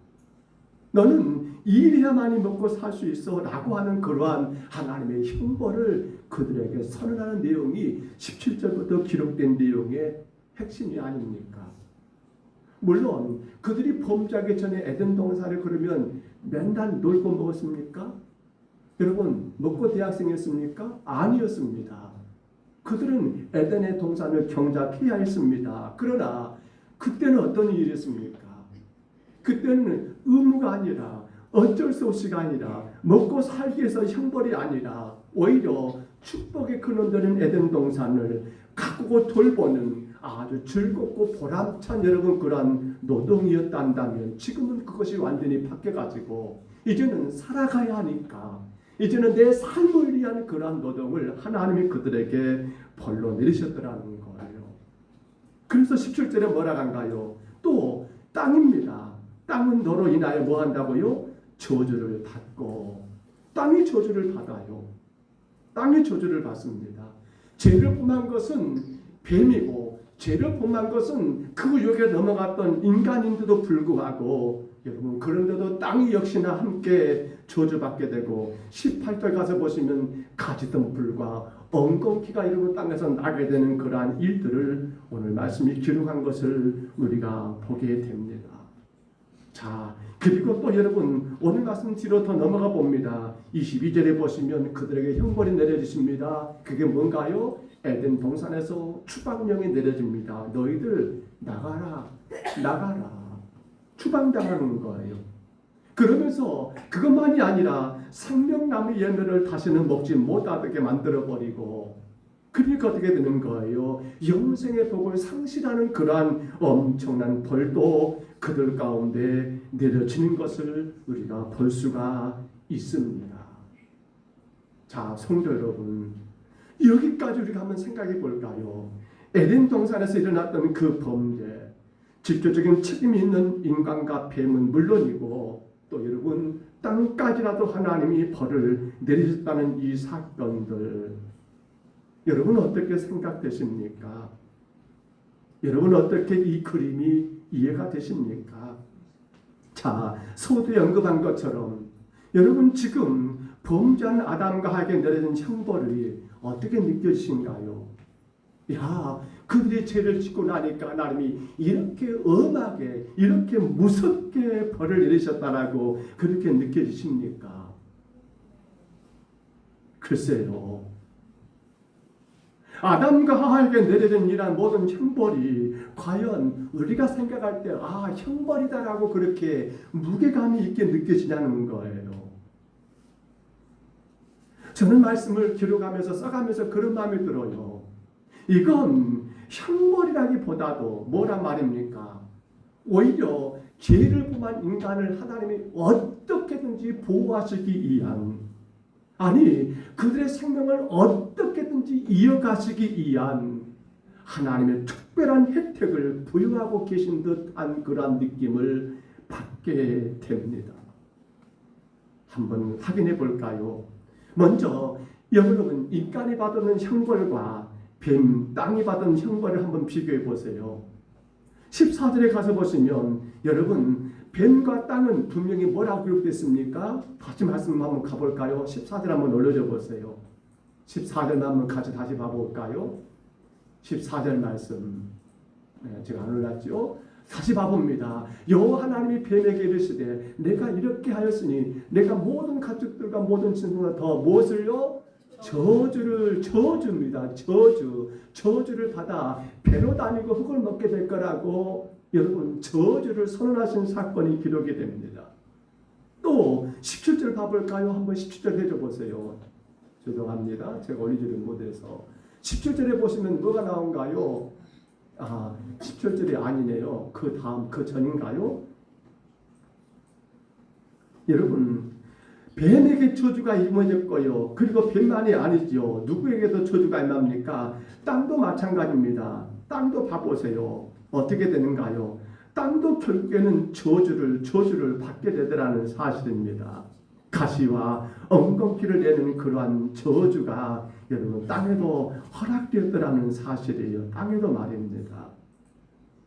너는 일해야만이 먹고 살 수 있어 라고 하는 그러한 하나님의 형벌을 그들에게 선언하는 내용이 17절부터 기록된 내용의 핵심이 아닙니까? 물론 그들이 범죄하기 전에 에덴 동산을 그러면 맨날 놀고 먹었습니까? 여러분 먹고 대학생이었습니까? 아니었습니다. 그들은 에덴의 동산을 경작해야 했습니다. 그러나 그때는 어떤 일이었습니까? 그때는 의무가 아니라 어쩔 수 없이가 아니라 먹고 살기 위해서 형벌이 아니라 오히려 축복의 근원되는 에덴 동산을 가꾸고 돌보는 아주 즐겁고 보람찬 여러분 그러한 노동이었단다면 지금은 그것이 완전히 바뀌어가지고 이제는 살아가야 하니까 이제는 내 삶을 위한 그러한 노동을 하나님이 그들에게 벌로 내리셨더라는 거예요. 그래서 17절에 뭐라고 한가요? 또 땅입니다. 땅은 너로 인하여 뭐 한다고요? 저주를 받고 땅이 저주를 받아요. 땅이 저주를 받습니다. 죄를 범한 것은 뱀이고 죄를 범한 것은 그 유혹에 넘어갔던 인간인데도 불구하고 여러분 그런데도 땅이 역시나 함께 저주받게 되고 18절 가서 보시면 가지등불과 엉겅퀴가 이러고 땅에서 나게 되는 그러한 일들을 오늘 말씀이 기록한 것을 우리가 보게 됩니다. 자, 그리고 또 여러분 오늘 말씀 뒤로 더 넘어가 봅니다. 22절에 보시면 그들에게 형벌이 내려지십니다. 그게 뭔가요? 에덴 동산에서 추방령이 내려집니다. 너희들 나가라, 나가라. 추방당하는 거예요. 그러면서 그것만이 아니라 생명나무 열매를 다시는 먹지 못하게 만들어버리고 그러니까 어떻게 되는 거예요? 영생의 복을 상실하는 그러한 엄청난 벌도 그들 가운데 내려지는 것을 우리가 볼 수가 있습니다. 자, 성도 여러분, 여기까지 우리가 한번 생각해 볼까요? 에덴 동산에서 일어났던 그 범죄, 직접적인 책임이 있는 인간과 뱀은 물론이고 또 여러분 땅까지라도 하나님이 벌을 내리셨다는 이 사건들 여러분 어떻게 생각되십니까? 여러분 어떻게 이 그림이 이해가 되십니까? 자, 서두에 언급한 것처럼 여러분 지금 범죄한 아담과 하에게 내려진 형벌이 어떻게 느껴지신가요? 야, 그들이 죄를 짓고 나니까 하나님이 이렇게 엄하게 이렇게 무섭게 벌을 내리셨다라고 그렇게 느껴지십니까? 글쎄요. 아담과 하와에게 내려진 이러한 모든 형벌이 과연 우리가 생각할 때 형벌이다라고 그렇게 무게감이 있게 느껴지냐는 거예요. 저는 말씀을 기록하면서 써가면서 그런 마음이 들어요. 이건 형벌이라기보다도 뭐란 말입니까? 오히려 죄를 범한 인간을 하나님이 어떻게든지 보호하시기 위한 아니 그들의 생명을 어떻게든지 이어가시기 위한 하나님의 특별한 혜택을 부여하고 계신 듯한 그러한 느낌을 받게 됩니다. 한번 확인해 볼까요? 먼저 여러분 인간이 받는 형벌과 뱀, 땅이 받은 형벌을 한번 비교해 보세요. 14절에 가서 보시면 여러분 뱀과 땅은 분명히 뭐라고 기록됐습니까? 다시 말씀 한번 가볼까요? 14절 한번 올려줘 보세요. 14절만 한번 같이 다시 봐볼까요? 14절 말씀 제가 안 올랐죠? 다시 봐봅니다. 여호와 하나님이 뱀에게 이르시되 내가 이렇게 하였으니 내가 모든 가축들과 모든 친구가 더 무엇을요? 저주입니다. 저주를 받아 배로 다니고 흙을 먹게 될 거라고 여러분 저주를 선언하신 사건이 기록이 됩니다. 또 17절 봐볼까요? 한번 17절 해줘 보세요. 죄송합니다. 제가 올리지를 못해서 17절에 보시면 뭐가 나온가요? 17절이 아니네요. 그 다음 그 전인가요? 여러분, 뱀에게 저주가 임해졌고요. 그리고 뱀만이 아니죠. 누구에게도 저주가 임합니까? 땅도 마찬가지입니다. 땅도 봐보세요. 어떻게 되는가요? 땅도 결국에는 저주를 받게 되더라는 사실입니다. 가시와 엉겅퀴를 내는 그러한 저주가 여러분 땅에도 허락되었더라는 사실이에요. 땅에도 말입니다.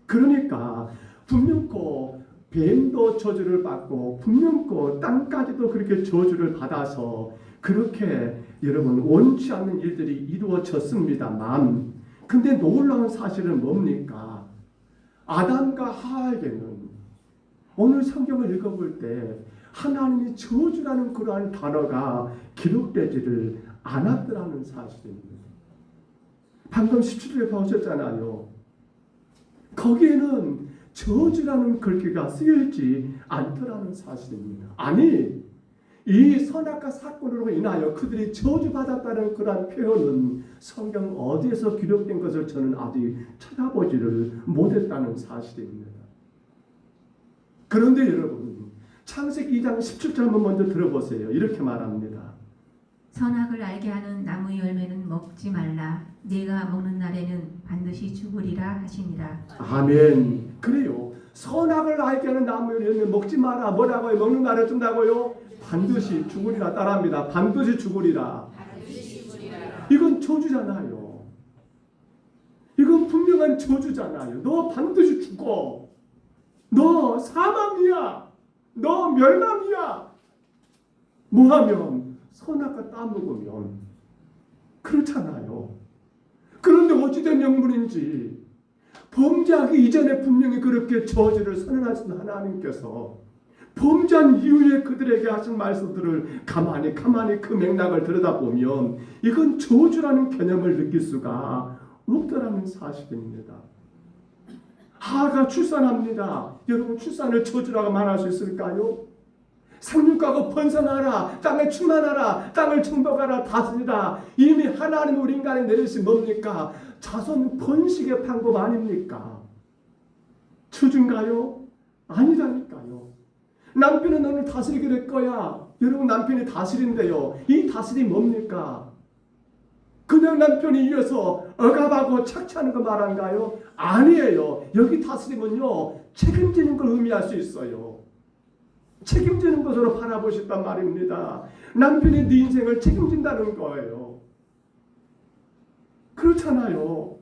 그러니까 분명코 뱀도 저주를 받고 분명코 땅까지도 그렇게 저주를 받아서 그렇게 여러분 원치 않는 일들이 이루어졌습니다만, 근데 놀라운 사실은 뭡니까? 아담과 하와에게는 오늘 성경을 읽어볼 때 하나님이 저주라는 그러한 단어가 기록되지를 않았더라는 사실입니다. 방금 17절에 보셨잖아요. 거기에는 저주라는 글귀가 쓰여있지 않더라는 사실입니다. 아니, 이 선악과 사건으로 인하여 그들이 저주받았다는 그러한 표현은 성경 어디에서 기록된 것을 저는 아직 찾아보지를 못했다는 사실입니다. 그런데 여러분, 창세기 2장 17절 한번 먼저 들어보세요. 이렇게 말합니다. 선악을 알게 하는 나무 열매는 먹지 말라. 네가 먹는 날에는 반드시 죽으리라 하시니라. 아멘. 그래요. 선악을 알게 하는 나무 열매는 먹지 마라. 뭐라고요? 먹는 날에 준다고요? 반드시 죽으리라. 따라합니다. 반드시 죽으리라. 이건 저주잖아요. 이건 분명한 저주잖아요. 너 반드시 죽어. 너 사망이야. 너 멸망이야. 뭐하면? 선악과 따먹으면. 그렇잖아요. 그런데 어찌된 영문인지 범죄하기 이전에 분명히 그렇게 저주를 선언하신 하나님께서 범죄한 이후에 그들에게 하신 말씀들을 가만히 그 맥락을 들여다보면 이건 저주라는 개념을 느낄 수가 없더라는 사실입니다. 하가 출산합니다. 여러분, 출산을 저주라고 말할 수 있을까요? 상륙하고 번성하라, 땅에 충만하라, 땅을 정복하라, 다스리라. 이미 하나님 우리 인간에 내리신 뭡니까? 자손 번식의 방법 아닙니까? 저주인가요? 아니라니까요. 남편은 너를 다스리게 될 거야. 여러분, 남편이 다스린대요. 이 다스림이 뭡니까? 그냥 남편이 이어서 억압하고 착취하는 거 말한가요? 아니에요. 여기 다스림은요, 책임지는 걸 의미할 수 있어요. 책임지는 것으로 바라보셨단 말입니다. 남편이 네 인생을 책임진다는 거예요. 그렇잖아요.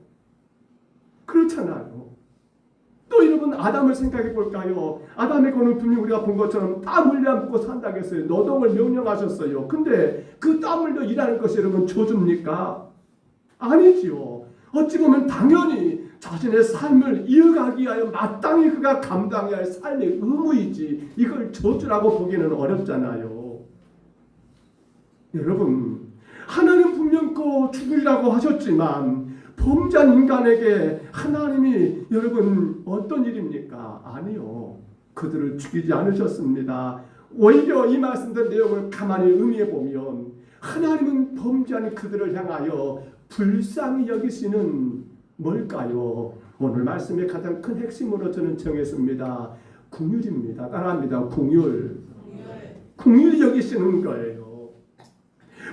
또 여러분, 아담을 생각해 볼까요? 아담에게는 분명히 우리가 본 것처럼 땀 흘려 먹고 산다고 했어요. 노동을 명령하셨어요. 근데 그 땀 흘려 일하는 것이 여러분 저주입니까? 아니지요. 어찌 보면 당연히 자신의 삶을 이어가기 위하여 마땅히 그가 감당해야 할 삶의 의무이지 이걸 저주라고 보기는 어렵잖아요. 여러분, 하나님 분명코 죽으리라고 하셨지만 범죄한 인간에게 하나님이 여러분 어떤 일입니까? 아니요. 그들을 죽이지 않으셨습니다. 오히려 이 말씀들 내용을 가만히 의미해 보면 하나님은 범죄한 그들을 향하여 불쌍히 여기시는 뭘까요? 오늘 말씀의 가장 큰 핵심으로 저는 정했습니다. 긍휼입니다. 따라합니다. 긍휼히 여기시는 거예요.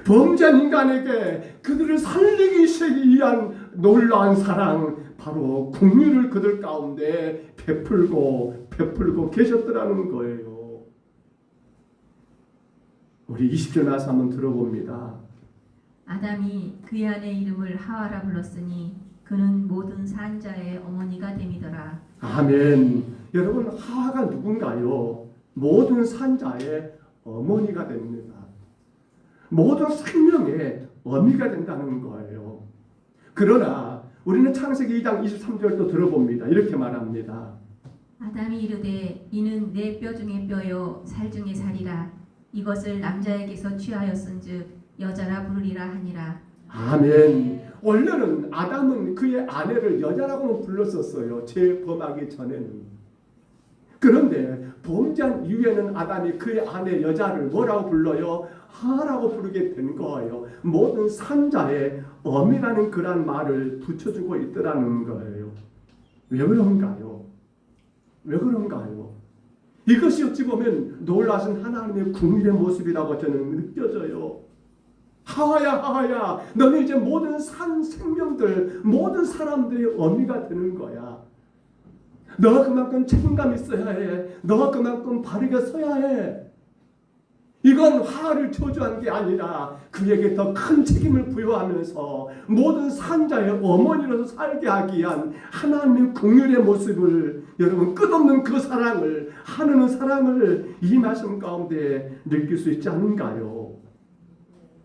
범죄한 인간에게 그들을 살리기 위한 놀라운 사랑, 바로 긍휼을 그들 가운데 베풀고 계셨더라는 거예요. 우리 20절 나서 한번 들어봅니다. 아담이 그의 아내 이름을 하와라 불렀으니 그는 모든 산자의 어머니가 됨이더라. 아멘. 여러분, 하와가 누군가요? 모든 산자의 어머니가 됩니다. 모든 생명의 어미가 된다는 거예요. 그러나 우리는 창세기 2장 23절도 들어봅니다. 이렇게 말합니다. 아담이 이르되 이는 내 뼈 중에 뼈요 살 중에 살이라. 이것을 남자에게서 취하였은즉 여자라 부르리라 하니라. 아멘. 원래는 아담은 그의 아내를 여자라고는 불렀었어요. 죄 범하기 전에는. 그런데 범죄한 이후에는 아담이 그의 아내 여자를 뭐라고 불러요? 하라고 부르게 된 거예요. 모든 산자의 어미라는 그런 말을 붙여주고 있더라는 거예요. 왜 그런가요? 왜 그런가요? 이것이 어찌 보면 놀라신 하나님의 국민의 모습이라고 저는 느껴져요. 하하야 하하야, 너는 이제 모든 산 생명들, 모든 사람들의 어미가 되는 거야. 너가 그만큼 책임감 있어야 해. 너가 그만큼 바르게 서야 해. 이건 화를 초조한 게 아니라 그에게 더 큰 책임을 부여하면서 모든 산자의 어머니로서 살게 하기 위한 하나님의 긍휼의 모습을, 여러분 끝없는 그 사랑을, 하나님의 사랑을 이 말씀 가운데 느낄 수 있지 않은가요?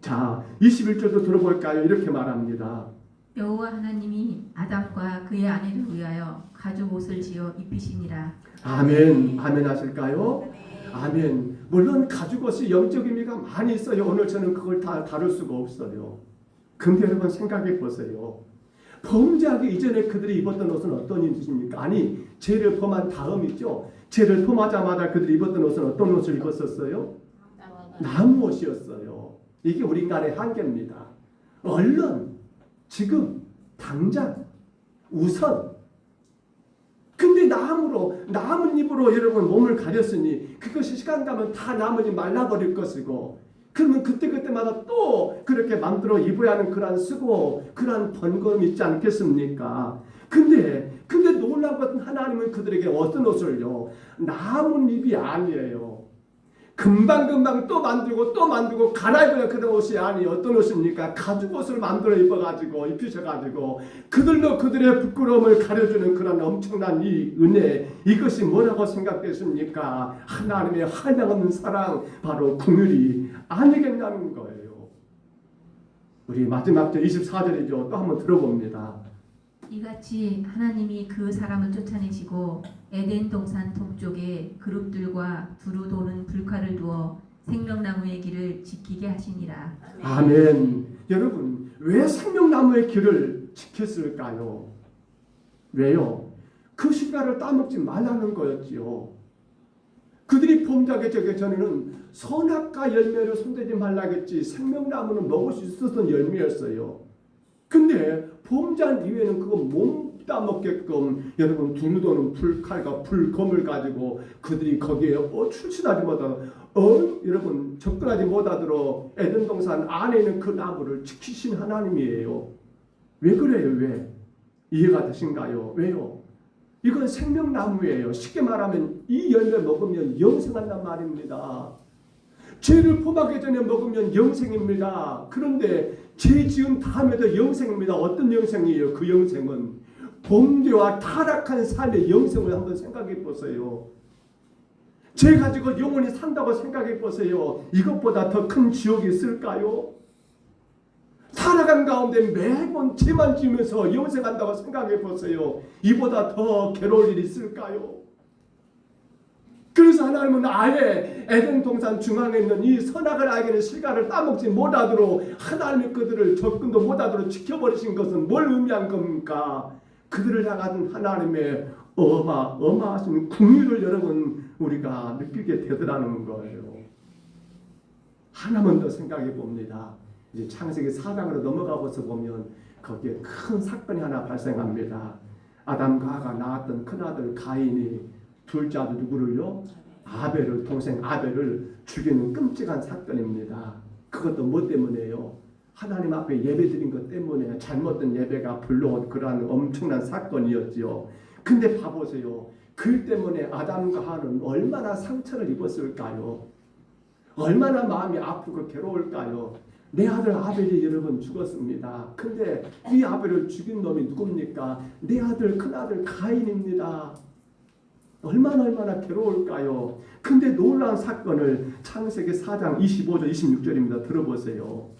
자, 21절도 들어볼까요? 이렇게 말합니다. 여호와 하나님이 아담과 그의 아내를 위하여 가죽 옷을 지어 입히시니라. 아멘. 아멘 하실까요? 아멘. 물론 가죽 옷이 영적 의미가 많이 있어요. 오늘 저는 그걸 다 다룰 수가 없어요. 근데 여러분 생각해 보세요. 범죄하기 이전에 그들이 입었던 옷은 어떤 옷입니까? 아니, 죄를 범한 다음이죠. 죄를 범하자마자 그들이 입었던 옷은 어떤 옷을 입었었어요? 나무 옷이었어요. 이게 우리 인간의 한계입니다. 얼른, 지금, 당장, 우선. 근데 나뭇잎으로 여러분 몸을 가렸으니 그것이 시간 가면 다 나뭇잎 말라버릴 것이고, 그러면 그때마다 또 그렇게 만들어 입어야 하는 그러한 수고, 그러한 번거로움이 있지 않겠습니까? 근데 놀라운 것은 하나님은 그들에게 어떤 옷을요? 나뭇잎이 아니에요. 금방 또 만들고 갈아입어야 그런 옷이 아니 어떤 옷입니까? 가죽 옷을 만들어 입히셔가지고 그들로 그들의 부끄러움을 가려주는 그런 엄청난 이 은혜, 이것이 뭐라고 생각되십니까? 하나님의 한량없는 사랑, 바로 긍휼이 아니겠냐는 거예요. 우리 마지막 절 24절이죠. 또 한번 들어봅니다. 이같이 하나님이 그 사람을 쫓아내시고 에덴 동산 동쪽에 그룹들과 두루 도는 불칼을 두어 생명나무의 길을 지키게 하시니라. 아멘. 여러분, 왜 생명나무의 길을 지켰을까요? 왜요? 그 실과를 따먹지 말라는 거였지요. 그들이 범죄하기 전에는 선악과 열매를 손대지 말라겠지, 생명나무는 먹을 수 있었던 열매였어요. 근데 범죄한 이후에는 그거 못 따먹게끔 여러분 두루도는 불칼과 불검을 가지고 그들이 거기에 출신하지 못하도록 여러분 접근하지 못하도록 에덴 동산 안에 있는 그 나무를 지키신 하나님이에요. 왜 그래요? 왜? 이해가 되신가요? 왜요? 이건 생명나무예요. 쉽게 말하면 이 열매 먹으면 영생한단 말입니다. 죄를 범하기 전에 먹으면 영생입니다. 그런데 죄 지은 다음에도 영생입니다. 어떤 영생이에요? 그 영생은 범죄와 타락한 삶의 영생을 한번 생각해 보세요. 죄 가지고 영원히 산다고 생각해 보세요. 이것보다 더 큰 지옥이 있을까요? 살아간 가운데 매번 죄만 지으면서 영생한다고 생각해 보세요. 이보다 더 괴로울 일이 있을까요? 그래서 하나님은 아예 에덴 동산 중앙에 있는 이 선악을 알게 는 실과를 따먹지 못하도록 하나님의 그들을 접근도 못하도록 지켜버리신 것은 뭘 의미한 겁니까? 그들을 향한 하나님의 어마어마하신 긍휼을 여러분 우리가 느끼게 되더라는 거예요. 하나만 더 생각해 봅니다. 이제 창세기 4장으로 넘어가서 보면 거기에 큰 사건이 하나 발생합니다. 아담과 하가 낳았던 큰아들 가인이 둘째 아들 누구를요? 아벨을, 동생 아벨을 죽이는 끔찍한 사건입니다. 그것도 뭐 때문에요? 하나님 앞에 예배드린 것 때문에 잘못된 예배가 불러온 그러한 엄청난 사건이었지요. 근데 봐보세요. 그 때문에 아담과 하는 얼마나 상처를 입었을까요? 얼마나 마음이 아프고 괴로울까요? 내 아들 아벨이 여러분 죽었습니다. 근데 이 아벨을 죽인 놈이 누굽니까? 내 아들 큰아들 가인입니다. 얼마나 괴로울까요? 근데 놀라운 사건을 창세기 4장 25절 26절입니다. 들어보세요.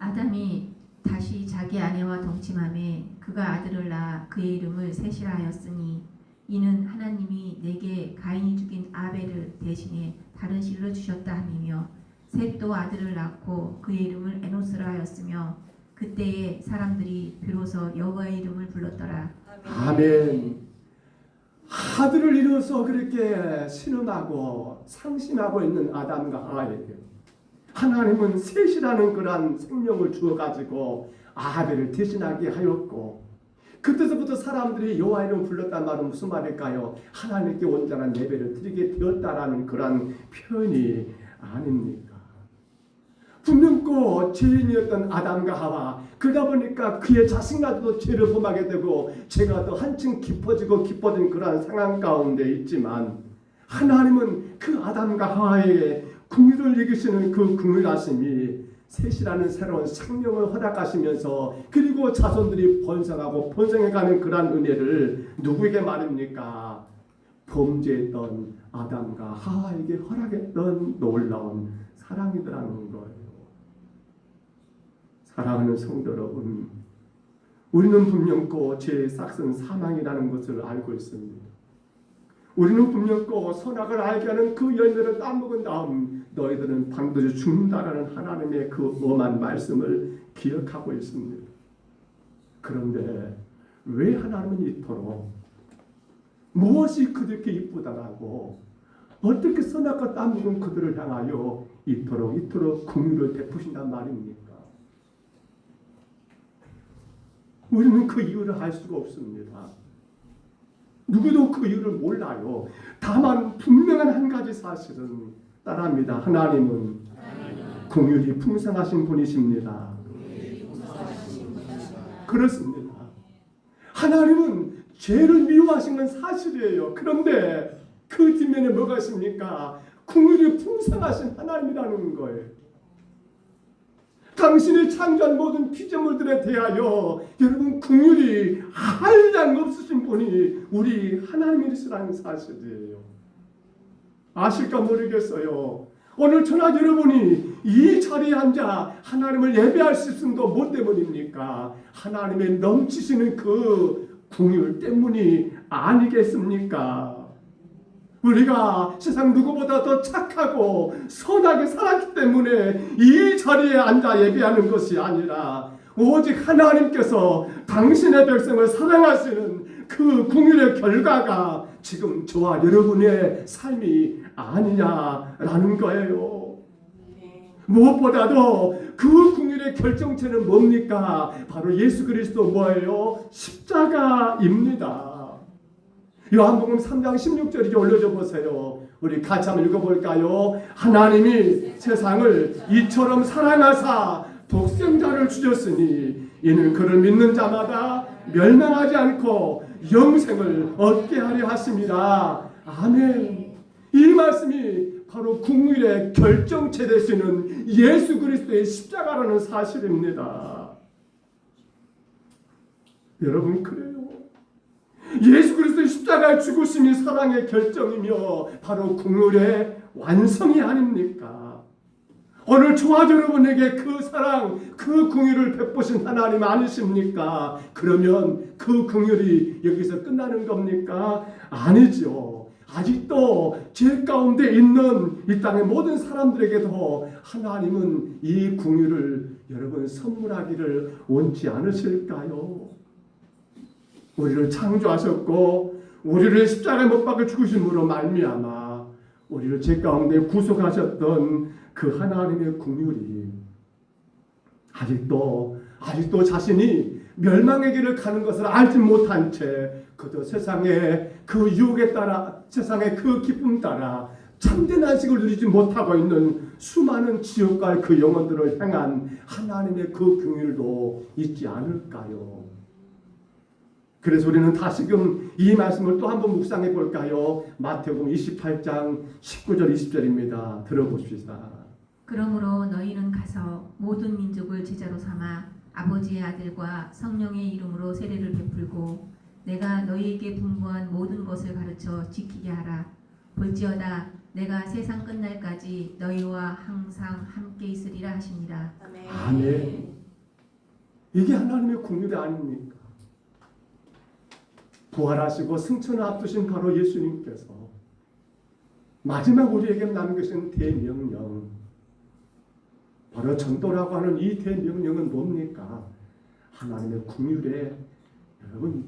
아담이 다시 자기 아내와 동침하매 그가 아들을 낳아 그의 이름을 셋이라 하였으니 이는 하나님이 내게 가인이 죽인 아벨을 대신에 다른 씨를 주셨다 함이며 셋도 아들을 낳고 그의 이름을 에노스라 하였으며 그때에 사람들이 비로소 여호와의 이름을 불렀더라. 아멘. 아들을 잃어서 그렇게 신음하고 상심하고 있는 아담과 하와에게 하나님은 셋이라는 그러한 생명을 주어가지고 아벨을 대신하게 하였고, 그때서부터 사람들이 여호와 이름을 불렀단 말은 무슨 말일까요? 하나님께 온전한 예배를 드리게 되었다라는 그러한 표현이 아닙니까? 분명코 죄인이었던 아담과 하와, 그러다 보니까 그의 자신과도 죄를 범하게 되고 죄가 더 한층 깊어지고 깊어진 그러한 상황 가운데 있지만, 하나님은 그 아담과 하와에게 긍휼을 여기시는 그 긍휼하심이 셋이라는 새로운 생명을 허락하시면서, 그리고 자손들이 번성하고 번성해가는 그러한 은혜를 누구에게 말입니까? 범죄했던 아담과 하와에게 허락했던 놀라운 사랑이더라는 거예요. 사랑하는 성도 여러분, 우리는 분명코 죄의 싹은 사망이라는 것을 알고 있습니다. 우리는 분명코 선악을 알게 하는 그 열매를 따먹은 다음 너희들은 반드시 죽는다라는 하나님의 그 엄한 말씀을 기억하고 있습니다. 그런데 왜 하나님은 이토록 무엇이 그들께 이쁘다라고, 어떻게 선악과 따먹은 그들을 향하여 이토록 긍휼을 베푸신단 말입니까? 우리는 그 이유를 알 수가 없습니다. 누구도 그 이유를 몰라요. 다만 분명한 한 가지 사실은 따라합니다. 하나님은 긍휼이 풍성하신 분이십니다. 그렇습니다. 하나님은 죄를 미워하신 건 사실이에요. 그런데 그 뒷면에 뭐가 있습니까? 긍휼이 풍성하신 하나님이라는 거예요. 당신이 창조한 모든 피조물들에 대하여 여러분 긍휼이 한량 없으신 분이 우리 하나님이시라는 사실이에요. 아실까 모르겠어요. 오늘 저녁 여러분이 이 자리에 앉아 하나님을 예배할 수 있음도 뭐 때문입니까? 하나님의 넘치시는 그 긍휼 때문이 아니겠습니까? 우리가 세상 누구보다 더 착하고 선하게 살았기 때문에 이 자리에 앉아 예배하는 것이 아니라, 오직 하나님께서 당신의 백성을 사랑하시는 그 긍휼의 결과가 지금 저와 여러분의 삶이 아니냐라는 거예요. 무엇보다도 그 긍휼의 결정체는 뭡니까? 바로 예수 그리스도 뭐예요? 십자가입니다. 요한복음 3장 16절에 올려줘 보세요. 우리 같이 한번 읽어볼까요? 하나님이 세상을 이처럼 사랑하사 독생자를 주셨으니 이는 그를 믿는 자마다 멸망하지 않고 영생을 얻게 하려 하십니다. 아멘. 이 말씀이 바로 긍휼의 결정체 되시는 예수 그리스도의 십자가라는 사실입니다. 여러분 그래요. 예수 그리스도의 십자가의 죽으심이 사랑의 결정이며 바로 긍휼의 완성이 아닙니까? 오늘 저와 여러분에게 그 사랑, 그 긍휼을 베푸신 하나님 아니십니까? 그러면 그 긍휼이 여기서 끝나는 겁니까? 아니죠. 아직도 죄 가운데 있는 이 땅의 모든 사람들에게도 하나님은 이 긍휼을 여러분 선물하기를 원치 않으실까요? 우리를 창조하셨고 우리를 십자가에 못 박아 죽으심으로 말미암아 우리를 죄 가운데 구속하셨던 그 하나님의 긍휼이 아직도 자신이 멸망의 길을 가는 것을 알지 못한 채 그저 세상의 그 유혹에 따라, 세상의 그 기쁨 따라 참된 안식을 누리지 못하고 있는 수많은 지옥갈 그 영혼들을 향한 하나님의 그 긍휼도 있지 않을까요? 그래서 우리는 다시금 이 말씀을 또 한번 묵상해 볼까요? 마태복음 28장 19절 20절입니다. 들어보십시다. 그러므로 너희는 가서 모든 민족을 제자로 삼아 아버지의 아들과 성령의 이름으로 세례를 베풀고 내가 너희에게 분부한 모든 것을 가르쳐 지키게 하라. 볼지어다 내가 세상 끝날까지 너희와 항상 함께 있으리라 하십니다. 아멘. 이게 하나님의 긍휼이 아닙니까? 부활하시고 승천을 앞두신 바로 예수님께서 마지막 우리에게 남기신 대명령, 바로 전도라고 하는 이 대명령은 뭡니까? 하나님의 긍휼에, 여러분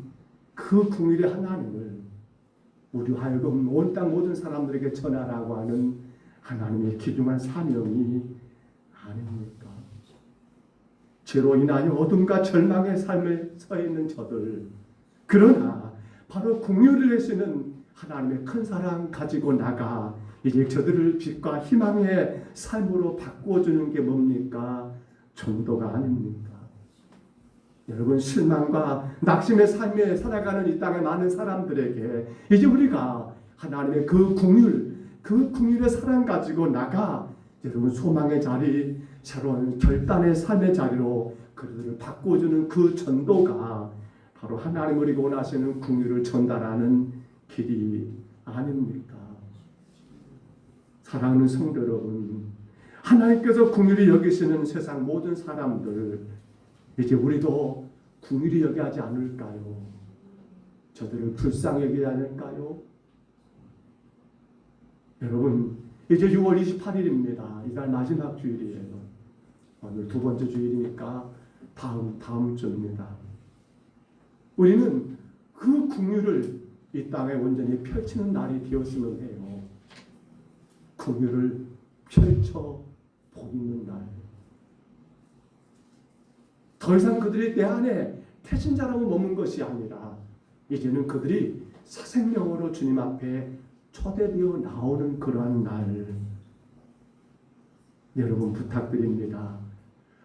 그 긍휼의 하나님을 우리 하여금 온 땅 모든 사람들에게 전하라고 하는 하나님의 귀중한 사명이 아닙니까? 죄로 인하여 어둠과 절망의 삶에 서 있는 저들, 그러나 바로 긍휼을 내시는 하나님의 큰 사랑 가지고 나가 이제 저들을 빛과 희망의 삶으로 바꿔주는 게 뭡니까? 전도가 아닙니까? 여러분, 실망과 낙심의 삶에 살아가는 이 땅의 많은 사람들에게 이제 우리가 하나님의 그 긍휼의 사랑 가지고 나가 여러분 소망의 자리, 새로운 결단의 삶의 자리로 그들을 바꿔주는 그 전도가 바로 하나님 우리가 원하시는 긍휼을 전달하는 길이 아닙니까? 사랑하는 성도 여러분, 하나님께서 긍휼히 여기시는 세상 모든 사람들, 이제 우리도 긍휼히 여기지 않을까요? 저들을 불쌍히 여기지 않을까요? 여러분, 이제 6월 28일입니다. 이달 마지막 주일이에요. 오늘 두 번째 주일이니까 다음 주입니다. 우리는 그 긍휼을 이 땅에 온전히 펼치는 날이 되었으면 해요. 긍휼을 펼쳐 보이는 날. 더 이상 그들이 내 안에 태신자라고 머문 것이 아니라 이제는 그들이 새 생명으로 주님 앞에 초대되어 나오는 그러한 날. 여러분 부탁드립니다.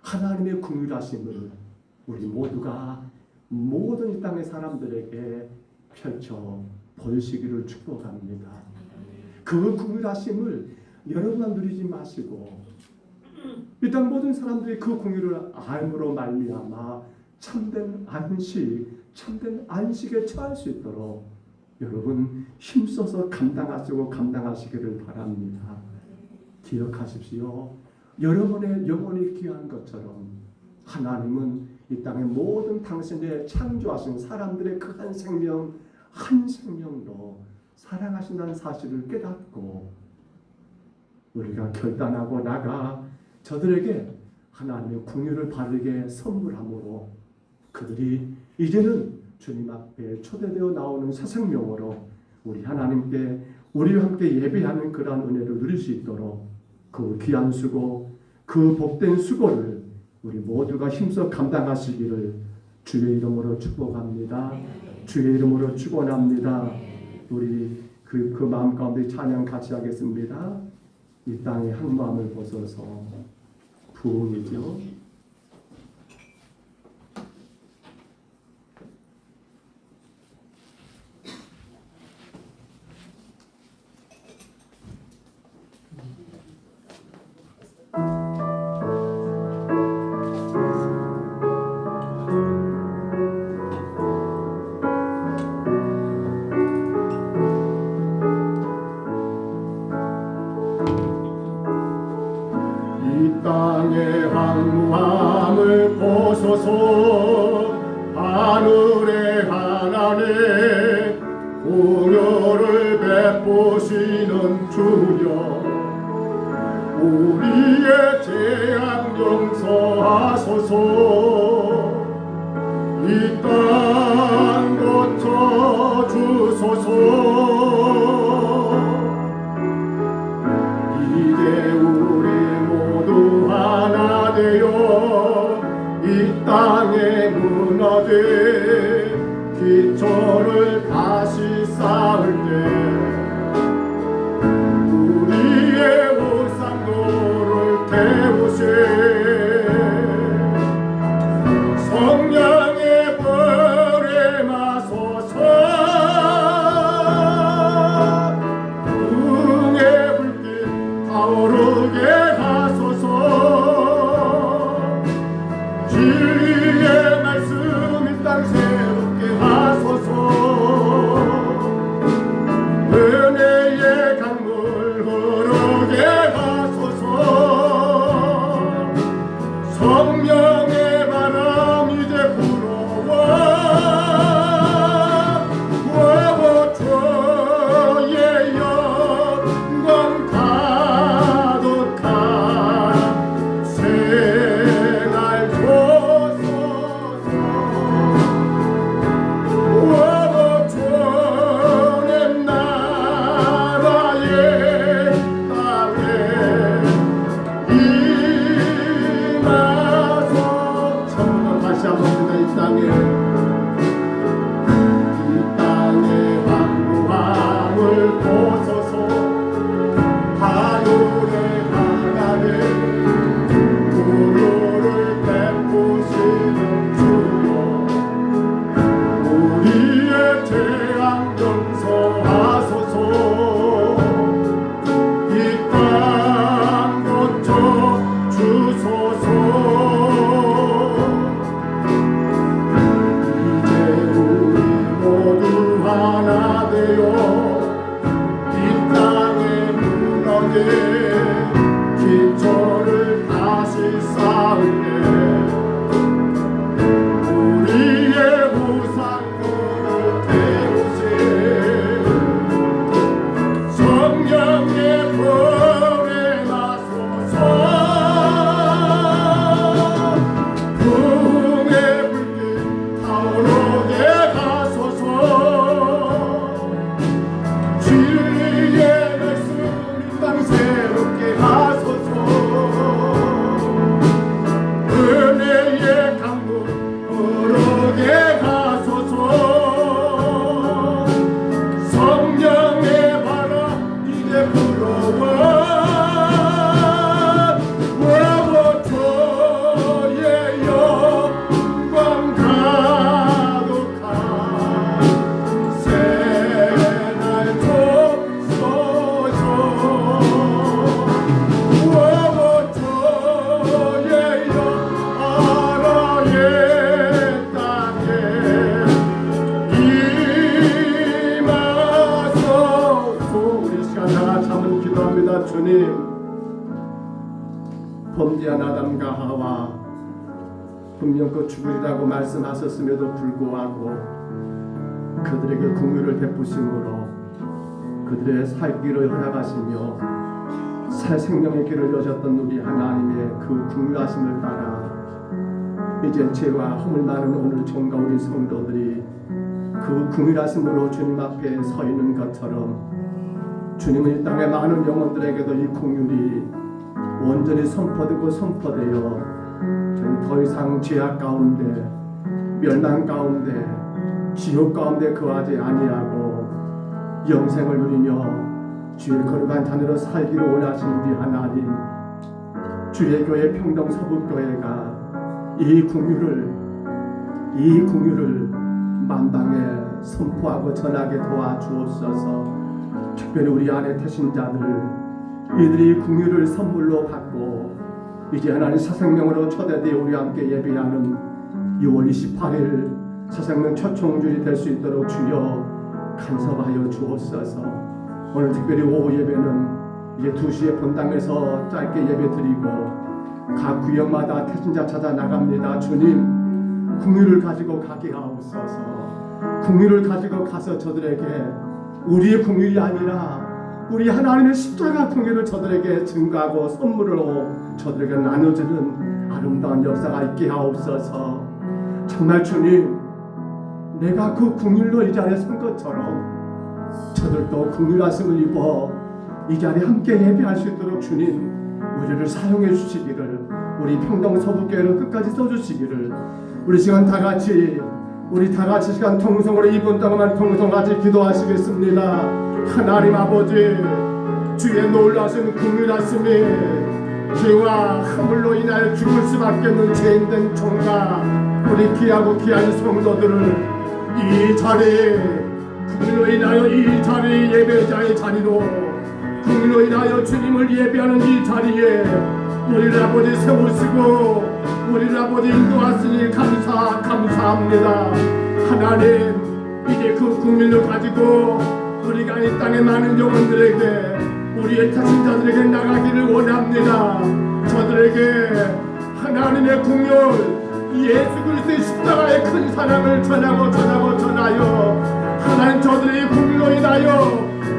하나님의 긍휼하심을 우리 모두가 모든 이 땅의 사람들에게 펼쳐 보시기를 축복합니다. 그 긍휼하심을 여러분만 누리지 마시고 이 땅 모든 사람들이 그 긍휼을 알므로 말미암아 참된 안식에 처할 수 있도록 여러분 힘써서 감당하시기를 바랍니다. 기억하십시오. 여러분의 영혼이 귀한 것처럼 하나님은 이 땅의 모든 당신의 창조하신 사람들의 그 한 생명도 사랑하신다는 사실을 깨닫고 우리가 결단하고 나가 저들에게 하나님의 긍휼을 바르게 선물함으로 그들이 이제는 주님 앞에 초대되어 나오는 새 생명으로 우리 하나님께 우리와 함께 예배하는 그러한 은혜를 누릴 수 있도록 그 귀한 수고, 그 복된 수고를 우리 모두가 힘써 감당하시기를 주의 이름으로 축복합니다. 주의 이름으로 축원합니다. 우리 그 마음 가운데 찬양 같이 하겠습니다. 이 땅의 항마음을 벗어서 부흥이죠. 땅의 항무함을 벗어서 하늘의 하나님 긍휼을 베푸시는 주여 우리의 죄악 용서하소서 이 땅 고쳐 주소서 이제 우리 모두 하나 되어 이 땅에 무너진 기초를 다시 쌓을 때 우리의 우상도를 태우신 성령의 불에 마소서 주님. 범죄한 아담과 하와 분명 그 죽으리라고 말씀하셨음에도 불구하고 그들에게 긍휼을 베푸심으로 그들의 살기를 허락하시며 새 생명의 길을 여셨던 우리 하나님의 그 긍휼하심을 따라 이제 죄와 허물 많은 오늘 종과 우리 성도들이 그 긍휼하심으로 주님 앞에 서 있는 것처럼 주님은 이 땅의 많은 영혼들에게도 이 긍휼이 온전히 선포되고 선포되어 저희 더 이상 죄악 가운데 멸망 가운데 지옥 가운데 거하지 아니하고 영생을 누리며 주의 거룩한 자녀로 살기를 원하신 우리 하나님, 주의 교회 평동 서북교회가 이 긍휼을 만방에 선포하고 전하게 도와주옵소서. 특별히 우리 안에 태신자들 이들이 긍휼을 선물로 받고 이제 하나님 새 생명으로 초대되어 우리 함께 예배하는 6월 28일 새 생명 첫 총주일이 될 수 있도록 주여 간섭하여 주옵소서. 오늘 특별히 오후 예배는 이제 2시에 본당에서 짧게 예배 드리고 각 구역마다 태신자 찾아 나갑니다. 주님, 긍휼을 가지고 가게 하옵소서. 긍휼을 가지고 가서 저들에게 우리의 긍휼이 아니라 우리 하나님의 십자가 긍휼을 저들에게 증거하고 선물로 저들에게 나눠주는 아름다운 역사가 있게 하옵소서. 정말 주님, 내가 그 긍휼로 이 자리에 선 것처럼 저들도 긍휼하심을 입어 이 자리에 함께 예배할 수 있도록 주님 우리를 사용해 주시기를, 우리 평동 서북교회를 끝까지 써주시기를, 우리 시간 다 같이 시간 통성으로 2분 동안 통성같이 기도하시겠습니다. 하나님 아버지, 주의 놀라신 긍휼하심이 죄와 허물로 인하여 죽을 수밖에 없는 죄인된 종과 우리 귀하고 귀한 성도들을 이 자리에 긍휼로 인하여 이 자리 예배자의 자리로 긍휼로 인하여 주님을 예배하는 이 자리에 우리를 아버지 세우시고 우리를 아버지 인도하시니 감사합니다. 하나님, 이제 그 긍휼을 가지고 우리가 이 땅의 많은 영혼들에게 우리의 태신자들에게 나가기를 원합니다. 저들에게 하나님의 긍휼, 예수 그리스도의 십자가의 큰 사랑을 전하여 하나님 저들의 긍휼로 인하여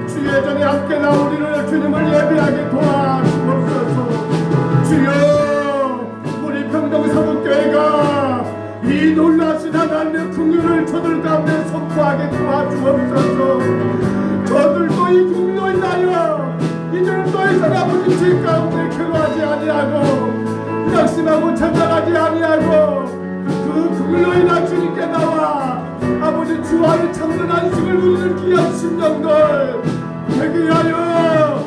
주의 전에 함께 나오리를 주님을 예배하게 도와주옵소서. 주여, 우리 평동 서북교회가 이 놀라신 하나님의 긍휼을 저들 가운데 선포하게 도와주옵소서. 저들도 이 긍휼로 인하여 이제는 더 이상 아버지 죄 가운데 괴로워하지 아니하고 낙심하고 찬양하지 아니하고 그 긍휼로 인하 주님께 나와 아버지 주 안에 참된 안식을 누리는 귀한 심령들 되게 하여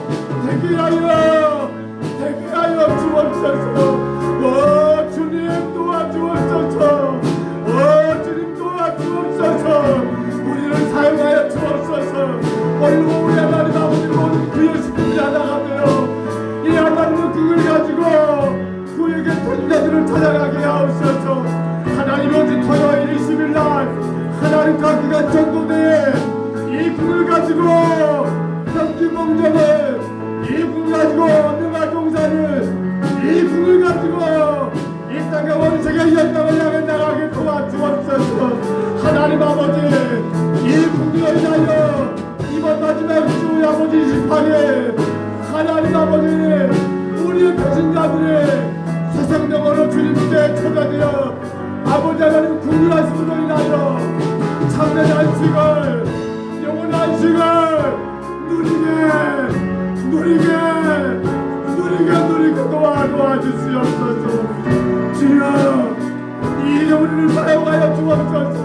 주옵소서. 주님 도와주옵소서. 주님 도와주옵소서. 우리를 사용하여 주옵소서. 오늘 우리 하나님 아버지 모든 구역시키지 않아가며 이 하나님의 긍휼을 가지고 그에게 태신자들을 찾아가게 하옵소서. 하나님 오직 토요일 20일날 하나님과 기간 전도대에 이 긍휼을 가지고 평지봉정을 이 긍휼 가지고 능화동산을 이 긍휼 가지고 이 땅의 원색의 연장을 향해 나가게 도와주옵소서. 하나님 아버지, 이 긍휼을 인하여 이번 마지막 주 아버지 28일 하나님 아버지 우리의 배신자들의 새 생명으로 주님께 초대되어 아버지 하나님 긍휼하심으로 인하여 참된 안식을, 영원한 안식을 누리게 도와주시옵소서. 주여, 이 우리를 사용하여 주옵소서.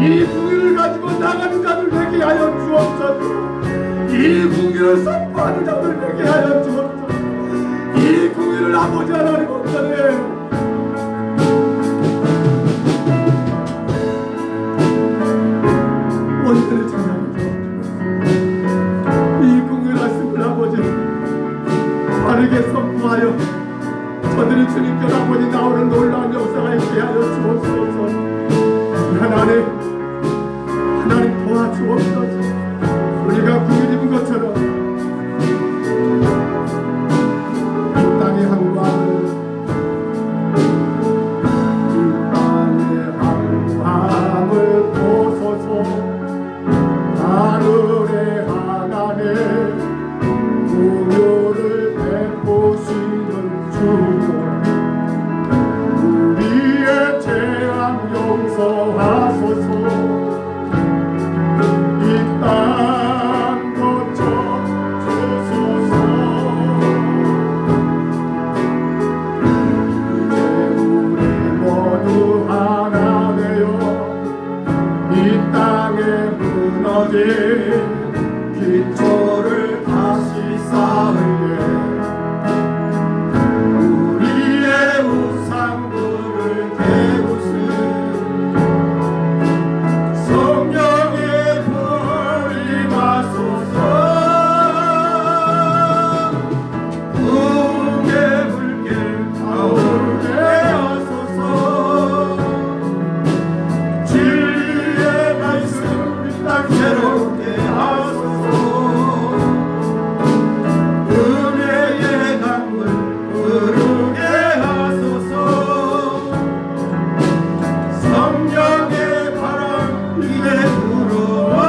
이 긍휼을 가지고 나가는 자들 되게 하여 주옵소서. 이 긍휼을 선포하는 자들 되게 하여 주옵소서. 이 긍휼을 아버지 하나님 온전히 전하죠. 이 긍휼하심을 아버지 바르게 선포하여 저들이 주님께 아버지 나오는 놀라운 역사가 있게 하여 주옵소서. 하나님 도와주옵소서. 우리가 긍휼 입은 것처럼 무너진 기초를 다시 쌓을게 우리의 우상들을 깨우스 성령의 불이 마소서 꿈의 불길 타오르게 하소서 진리의 말씀 딱 새롭게 하소서 은혜의 강물 흐르게 하소서 성령의 바람 이제 불어와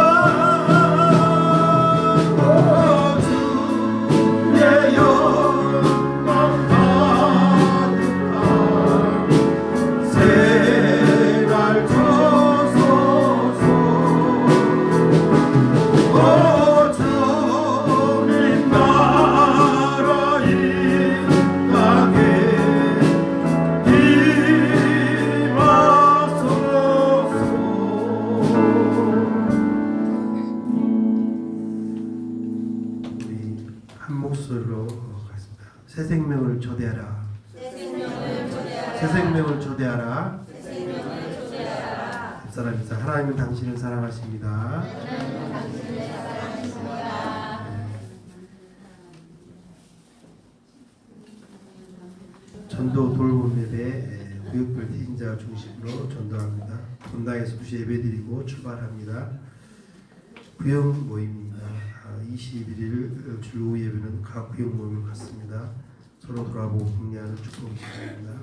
주의 영광 가득한 새날 주소서 주님 나라 이 땅에 우리 한 목소리로 가겠습니다. 새 생명을 초대하라. 새 생명을 초대하라. 사람이다. 하나님은 당신을 사랑하십니다. 전도 돌봄 예배 구역별 태신자 중심으로 전도합니다. 본당에서 2시 예배드리고 출발합니다. 구역 모임입니다. 21일 주 오후 예배는 각 구역 모임을 갖습니다. 서로 돌아보고 격려하는 축복 시간입니다.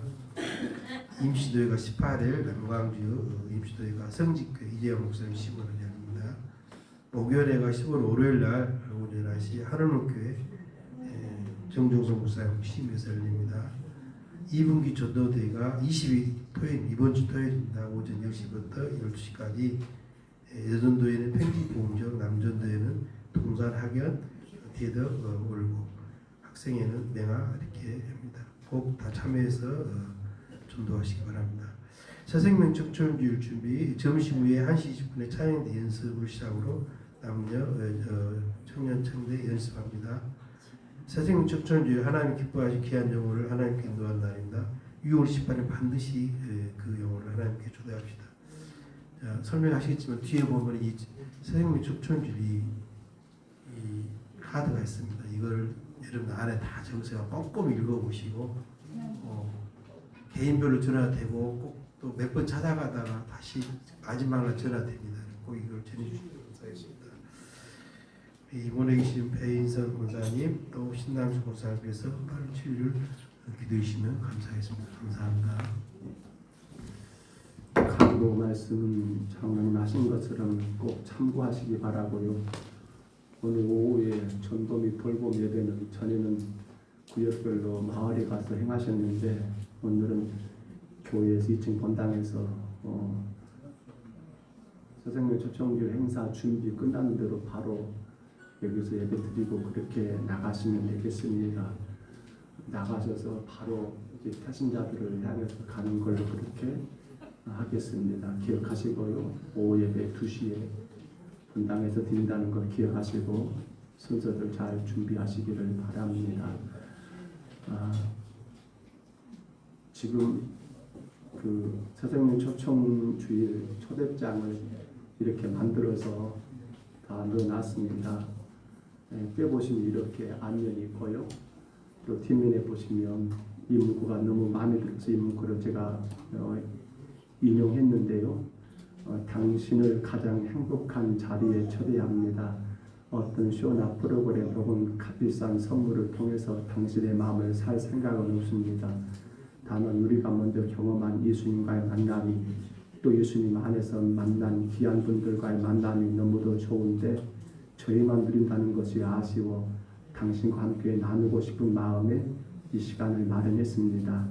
임시도회가 18일 남광주 임시도회가 성직교회 이재영 목사님 시간을 열립니다. 목요일회가 15일 월요일날 오전 11시 하늘목교회 정종성 목사님 심에서 열립니다. 2분기 전도대회가 20일 토요일 이번 주 토요일입니다. 오전 10시부터 12시까지 여전도회는 평지보험적, 남전도회는 동산 학연, 대덕 올고 학생회는 맹아 이렇게 합니다. 꼭 다 참여해서 전도하시기 바랍니다. 새생명 청천주일 준비 점심 후에 1시 20분에 찬양대 연습을 시작으로 남녀 청년 청대 연습합니다. 새생명 청천주일 하나님 기뻐하신 귀한 영혼을 하나님께 인도한 날입니다. 6월 18일 반드시 그 영혼을 하나님께 초대합시다. 자, 설명하시겠지만 뒤에 보면 이 새생명 청천주일이 이 카드가 있습니다. 이걸 여러분 안에 다 적으세요. 꼼꼼히 읽어보시고 개인별로 전화되고 꼭 또 몇 번 찾아가다가 다시 마지막으로 전화됩니다. 꼭 이걸 전해주시기 감사하겠습니다. 이번에 계신 배인선 권사님 또 신남수 권사님께서 빠른 치유를 기도해 주시면 감사하겠습니다. 감사합니다. 강도 말씀은 장로님 하신 것처럼 꼭 참고하시기 바라고요. 오늘 오후에 전도 및 돌봄 예배는 전에는 구역별로 마을에 가서 행하셨는데 오늘은 교회에서 2층 본당에서 새생명 초청교회 행사 준비 끝나는 대로 바로 여기서 예배 드리고 그렇게 나가시면 되겠습니다. 나가셔서 바로 이제 태신자들을 향해서 가는 걸로 그렇게 하겠습니다. 기억하시고요. 오후 예배 2시에 본당에서 드린다는 거 기억하시고 순서들 잘 준비하시기를 바랍니다. 지금 그 새생명 초청주일 초대장을 이렇게 만들어서 다 넣어놨습니다. 빼보시면 이렇게 안면이 있고요. 또 뒷면에 보시면 이 문구가 너무 마음에 들어서 이 문구를 제가 인용했는데요. 당신을 가장 행복한 자리에 초대합니다. 어떤 쇼나 프로그램 혹은 값비싼 선물을 통해서 당신의 마음을 살 생각은 없습니다. 다만 우리가 먼저 경험한 예수님과의 만남이 또 예수님 안에서 만난 귀한 분들과의 만남이 너무도 좋은데 저희만 누린다는 것이 아쉬워 당신과 함께 나누고 싶은 마음에 이 시간을 마련했습니다.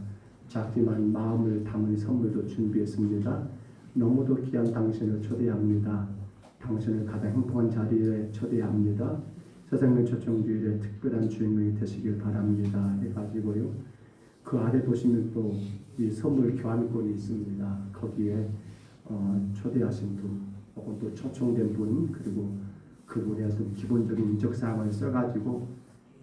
작지만 마음을 담은 선물도 준비했습니다. 너무도 귀한 당신을 초대합니다. 당신을 가장 행복한 자리에 초대합니다. 새생명 초청주일에 특별한 주인공이 되시길 바랍니다. 해가지고요. 그 아래 보시면 또 이 선물 교환권이 있습니다. 거기에 초대하신 분 혹은 또 초청된 분 그리고 그분의 어떤 기본적인 인적 사항을 써가지고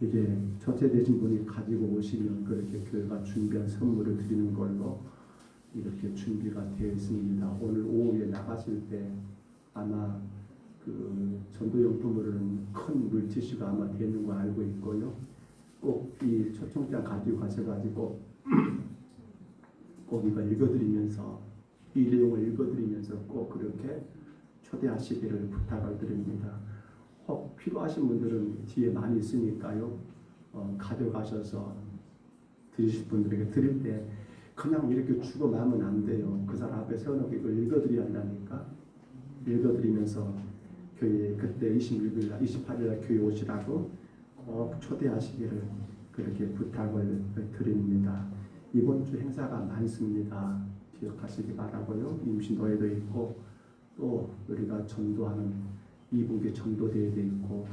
이제 초대되신 분이 가지고 오시면 그렇게 교회가 준비한 선물을 드리는 걸로 이렇게 준비가 되어 있습니다. 오늘 오후에 나가실 때 아마 그 전도용품으로는 큰 물티슈가 아마 되는 거 알고 있고요. 꼭 이 초청장 가지고 가셔가지고 꼭 이거 읽어드리면서 이 내용을 읽어드리면서 꼭 그렇게 초대하시기를 부탁을 드립니다. 혹 필요하신 분들은 뒤에 많이 있으니까요. 가져가셔서 드리실 분들에게 드릴 때 그냥 이렇게 주고 마면 안 돼요. 그 사람 앞에 세워놓고 이걸 읽어드려야 한다니까. 읽어드리면서 교회 그때 26일, 28일 날 교회 오시라고 꼭 초대하시기를 그렇게 부탁을 드립니다. 이번 주 행사가 많습니다. 기억하시기 바라고요. 임신노예도 있고 또 우리가 전도하는 이분기 전도대회도 있고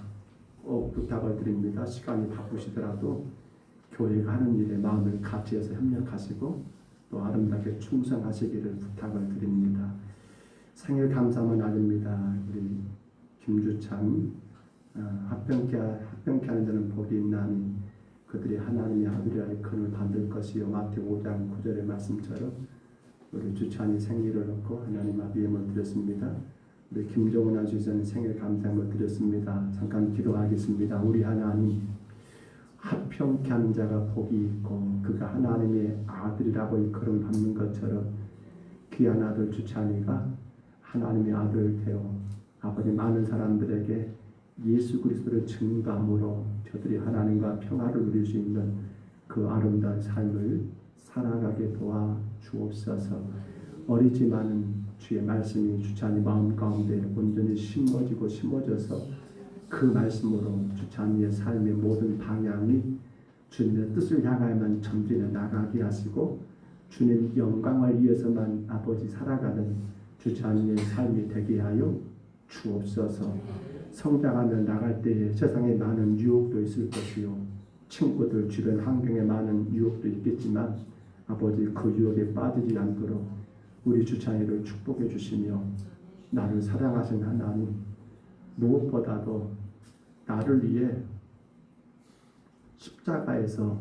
꼭 부탁을 드립니다. 시간이 바쁘시더라도 교회가 하는 일에 마음을 같이해서 협력하시고 또 아름답게 충성하시기를 부탁을 드립니다. 생일 감사문 날입니다. 우리 김주찬 합병케 하는 자는 복이 있나니 그들이 하나님의 아들이라 일컬음을 받을 것이요. 마태복음 5장 9절의 말씀처럼 우리 주찬이 생일을 놓고 하나님 앞에 예물 드렸습니다. 우리 김종훈 아주이사는 생일 감사함을 드렸습니다. 잠깐 기도하겠습니다. 우리 하나님, 합평케 하는 자가 복이 있고 그가 하나님의 아들이라고 일컬음을 받는 것처럼 귀한 아들 주찬이가 하나님의 아들을 되어 아버지 많은 사람들에게 예수 그리스도를 증거함으로 저들이 하나님과 평화를 누릴 수 있는 그 아름다운 삶을 살아가게 도와 주옵소서. 어리지만은 주의 말씀이 주찬이 마음 가운데 온전히 심어져서 그 말씀으로 주찬이의 삶의 모든 방향이 주님의 뜻을 향하여만 전진해 나가게 하시고 주님 영광을 위해서만 아버지 살아가는 주찬이의 삶이 되게 하여 주옵소서. 성장하며 나갈 때에 세상에 많은 유혹도 있을 것이요 친구들 주변 환경에 많은 유혹도 있겠지만 아버지 그 유혹에 빠지지 않도록 우리 주찬이를 축복해 주시며 나를 사랑하신 하나님 무엇보다도 나를 위해 십자가에서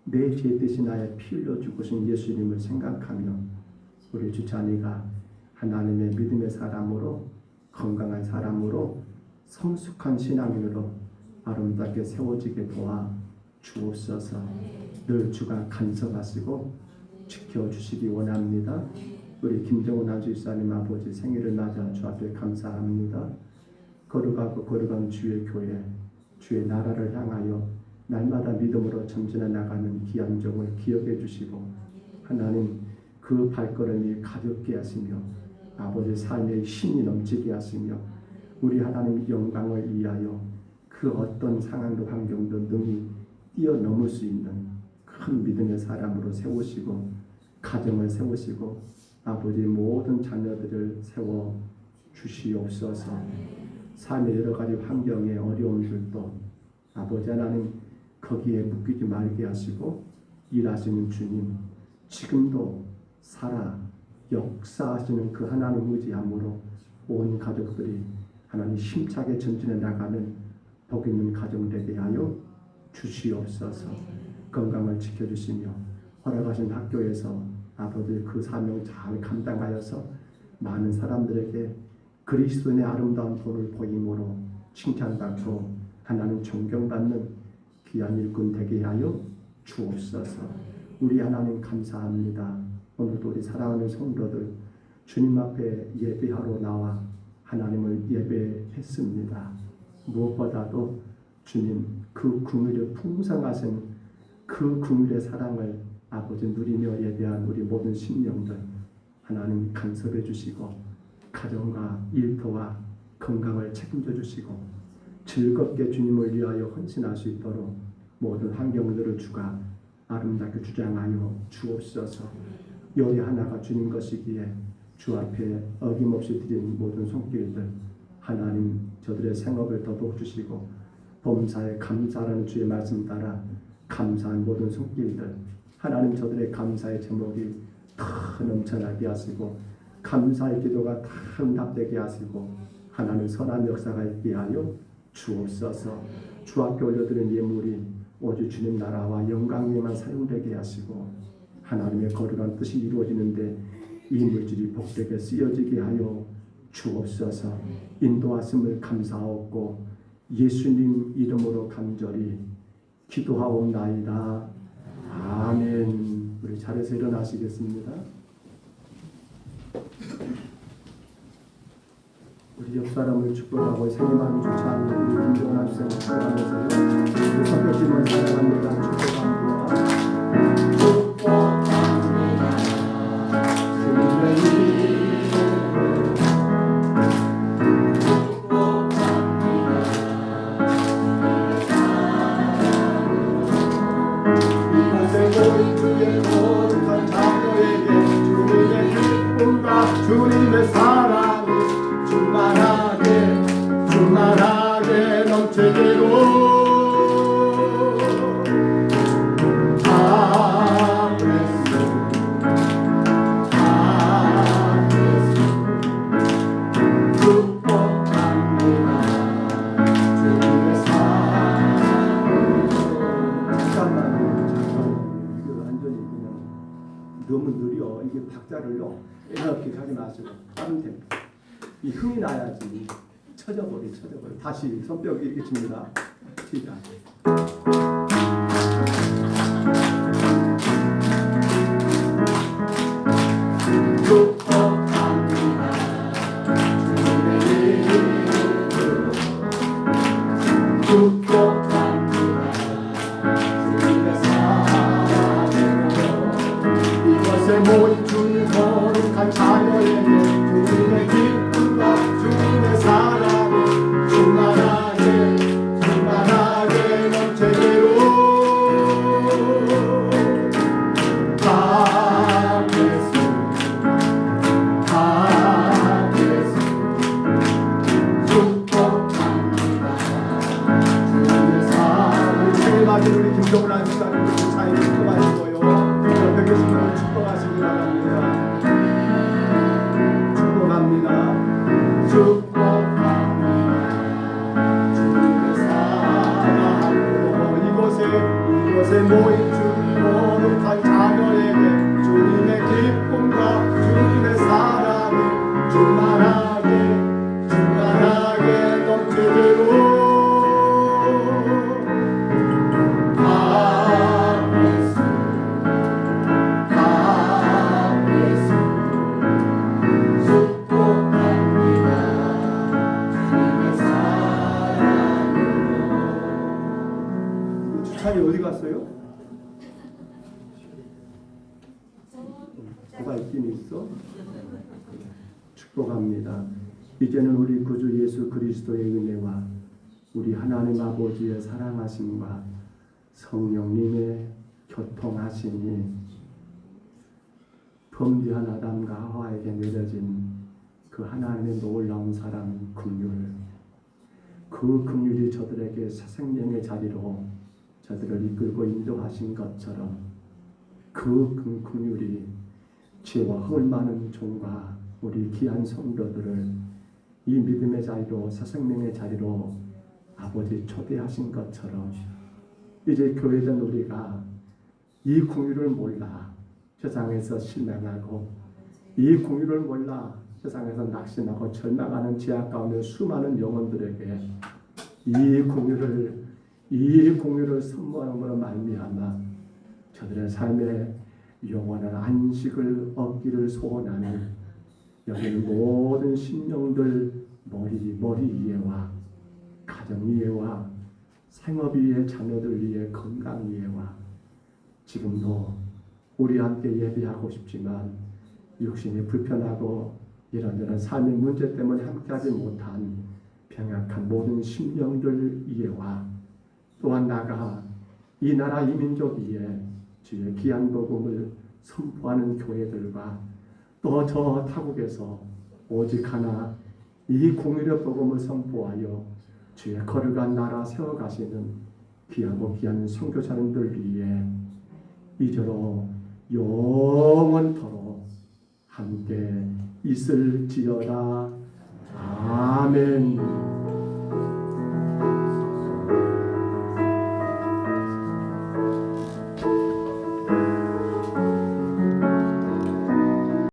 내 죄 대신 나의 피 흘려 죽으신 예수님을 생각하며 우리 주찬이가 하나님의 믿음의 사람으로 건강한 사람으로 성숙한 신앙인으로 아름답게 세워지게 도와 주옵소서. 늘 주가 간섭하시고 지켜주시기 원합니다. 우리 김정훈 아주이사님 아버지 생일을 맞아 주 앞에 감사합니다. 거룩하고 거룩한 주의 교회, 주의 나라를 향하여 날마다 믿음으로 전진해 나가는 귀한 종을 기억해 주시고 하나님 그 발걸음이 가볍게 하시며 아버지 삶의 힘이 넘치게 하시며 우리 하나님 영광을 위하여 그 어떤 상황도 환경도 능히 뛰어넘을 수 있는 큰 믿음의 사람으로 세우시고 가정을 세우시고 아버지 모든 자녀들을 세워 주시옵소서. 삶의 여러 가지 환경의 어려움들도 아버지 하나님 거기에 묶이지 말게 하시고 일하시는 주님 지금도 살아 역사하시는 그 하나님 의지함으로 온 가족들이 하나님 힘차게 전진해 나가는 복 있는 가정 되게 하여 주시옵소서. 건강을 지켜주시며 허락하신 학교에서 아버지 그 사명 잘 감당하여서 많은 사람들에게 그리스도의 아름다운 본을 보임으로 칭찬받고 하나님 존경받는 귀한 일꾼 되게 하여 주옵소서. 우리 하나님 감사합니다. 오늘도 우리 사랑하는 성도들 주님 앞에 예배하러 나와 하나님을 예배했습니다. 무엇보다도 주님 그 긍휼의 풍성하신 그 긍휼의 사랑을 아버지 누리며 예배한 우리 모든 심령들 하나님 간섭해 주시고 가정과 일터와 건강을 책임져 주시고 즐겁게 주님을 위하여 헌신할 수 있도록 모든 환경들을 주가 아름답게 주장하여 주옵소서. 요리 하나가 주님 것이기에 주 앞에 어김없이 드린 모든 손길들 하나님 저들의 생업을 더욱 주시고 범사에 감사하는 주의 말씀 따라 감사한 모든 손길들 하나님 저들의 감사의 제목이 더 넘쳐나게 하시고 감사의 기도가 다 응답되게 하시고 하나님 선한 역사가 있게 하여 주옵소서. 주 앞에 올려드린 예물이 오직 주님 나라와 영광에만 사용되게 하시고 하나님의 거룩한 뜻이 이루어지는데 이 물질이 복되게 쓰여지게 하여 주옵소서. 인도하심을 감사하옵고 예수님 이름으로 간절히 기도하옵나이다. 아멘. 우리 자리에서 일어나시겠습니다. 우리 옆 사람을 축복하고 생일만 주차하는 우리 김정환 학생 축복하면서요. 우리 선배님을 사랑합니다. 축복합니다. 주님의 사랑이 충만하게 넘치기로 너무 느려. 이게 박자를요 이렇게 하지 마시고 하면 됩니다. 이 흥이 나야지. 쳐져버려. 다시 손뼉 이렇게 칩니다. 시작. 모인 주님 거룩한 자녀에게 주님의 기쁨과 주님의 사랑이 충만하게 넘치기로 축복합니다. 주님의 사랑을 생일 맞은 우리 김정란 집사님 사이에 축복하시고요. 옆에 계신 분을 축복하시기 바랍니다. 주님의 사랑으로 이곳에 모인 주님 거룩한 자녀에게 주님의 기쁨과 주님의 사랑이 충만하게 넘치기로 주차이 어디 갔어요? 누가 있긴 있어? 축복합니다. 이제는 우리 구주 예수 그리스도의 은혜와 우리 하나님 아버지의 사랑하심과 성령님의 교통하심이 범죄한 아담과 하와에게 내려진 그 하나님의 놀라운 사랑 긍휼, 그 긍휼이 저들에게 새 생명의 자리로 저들을 이끌고 인도하신 것처럼 그 긍휼이 죄와 헐 많은 종과 우리 귀한 성도들을 이 믿음의 자리로 새 생명의 자리로 아버지 초대하신 것처럼 이제 교회된 우리가 이 긍휼을 몰라 세상에서 실망하고 이 긍휼을 몰라 세상에서 낙심하고 절망하는 죄악 가운데 수많은 영혼들에게 이 긍휼을 선물함으로 말미암아 저들의 삶에 영원한 안식을 얻기를 소원하는 여기 모든 심령들 머리 위에와 가정 위에와 생업 위에 자녀들 위에 건강 위에와 지금도 우리 함께 예배하고 싶지만 육신이 불편하고 이런저런 삶의 문제 때문에 함께하지 못한 병약한 모든 심령들 위에와 또한 나아가 이 나라 이 민족 위에 주의 귀한 복음을 선포하는 교회들과 또 저 타국에서 오직 하나 이 공의의 복음을 선포하여 주의 거룩한 나라 세워가시는 귀하고 귀한 선교사님들 위해 이제로 영원토록 함께 있을지어다. 아멘.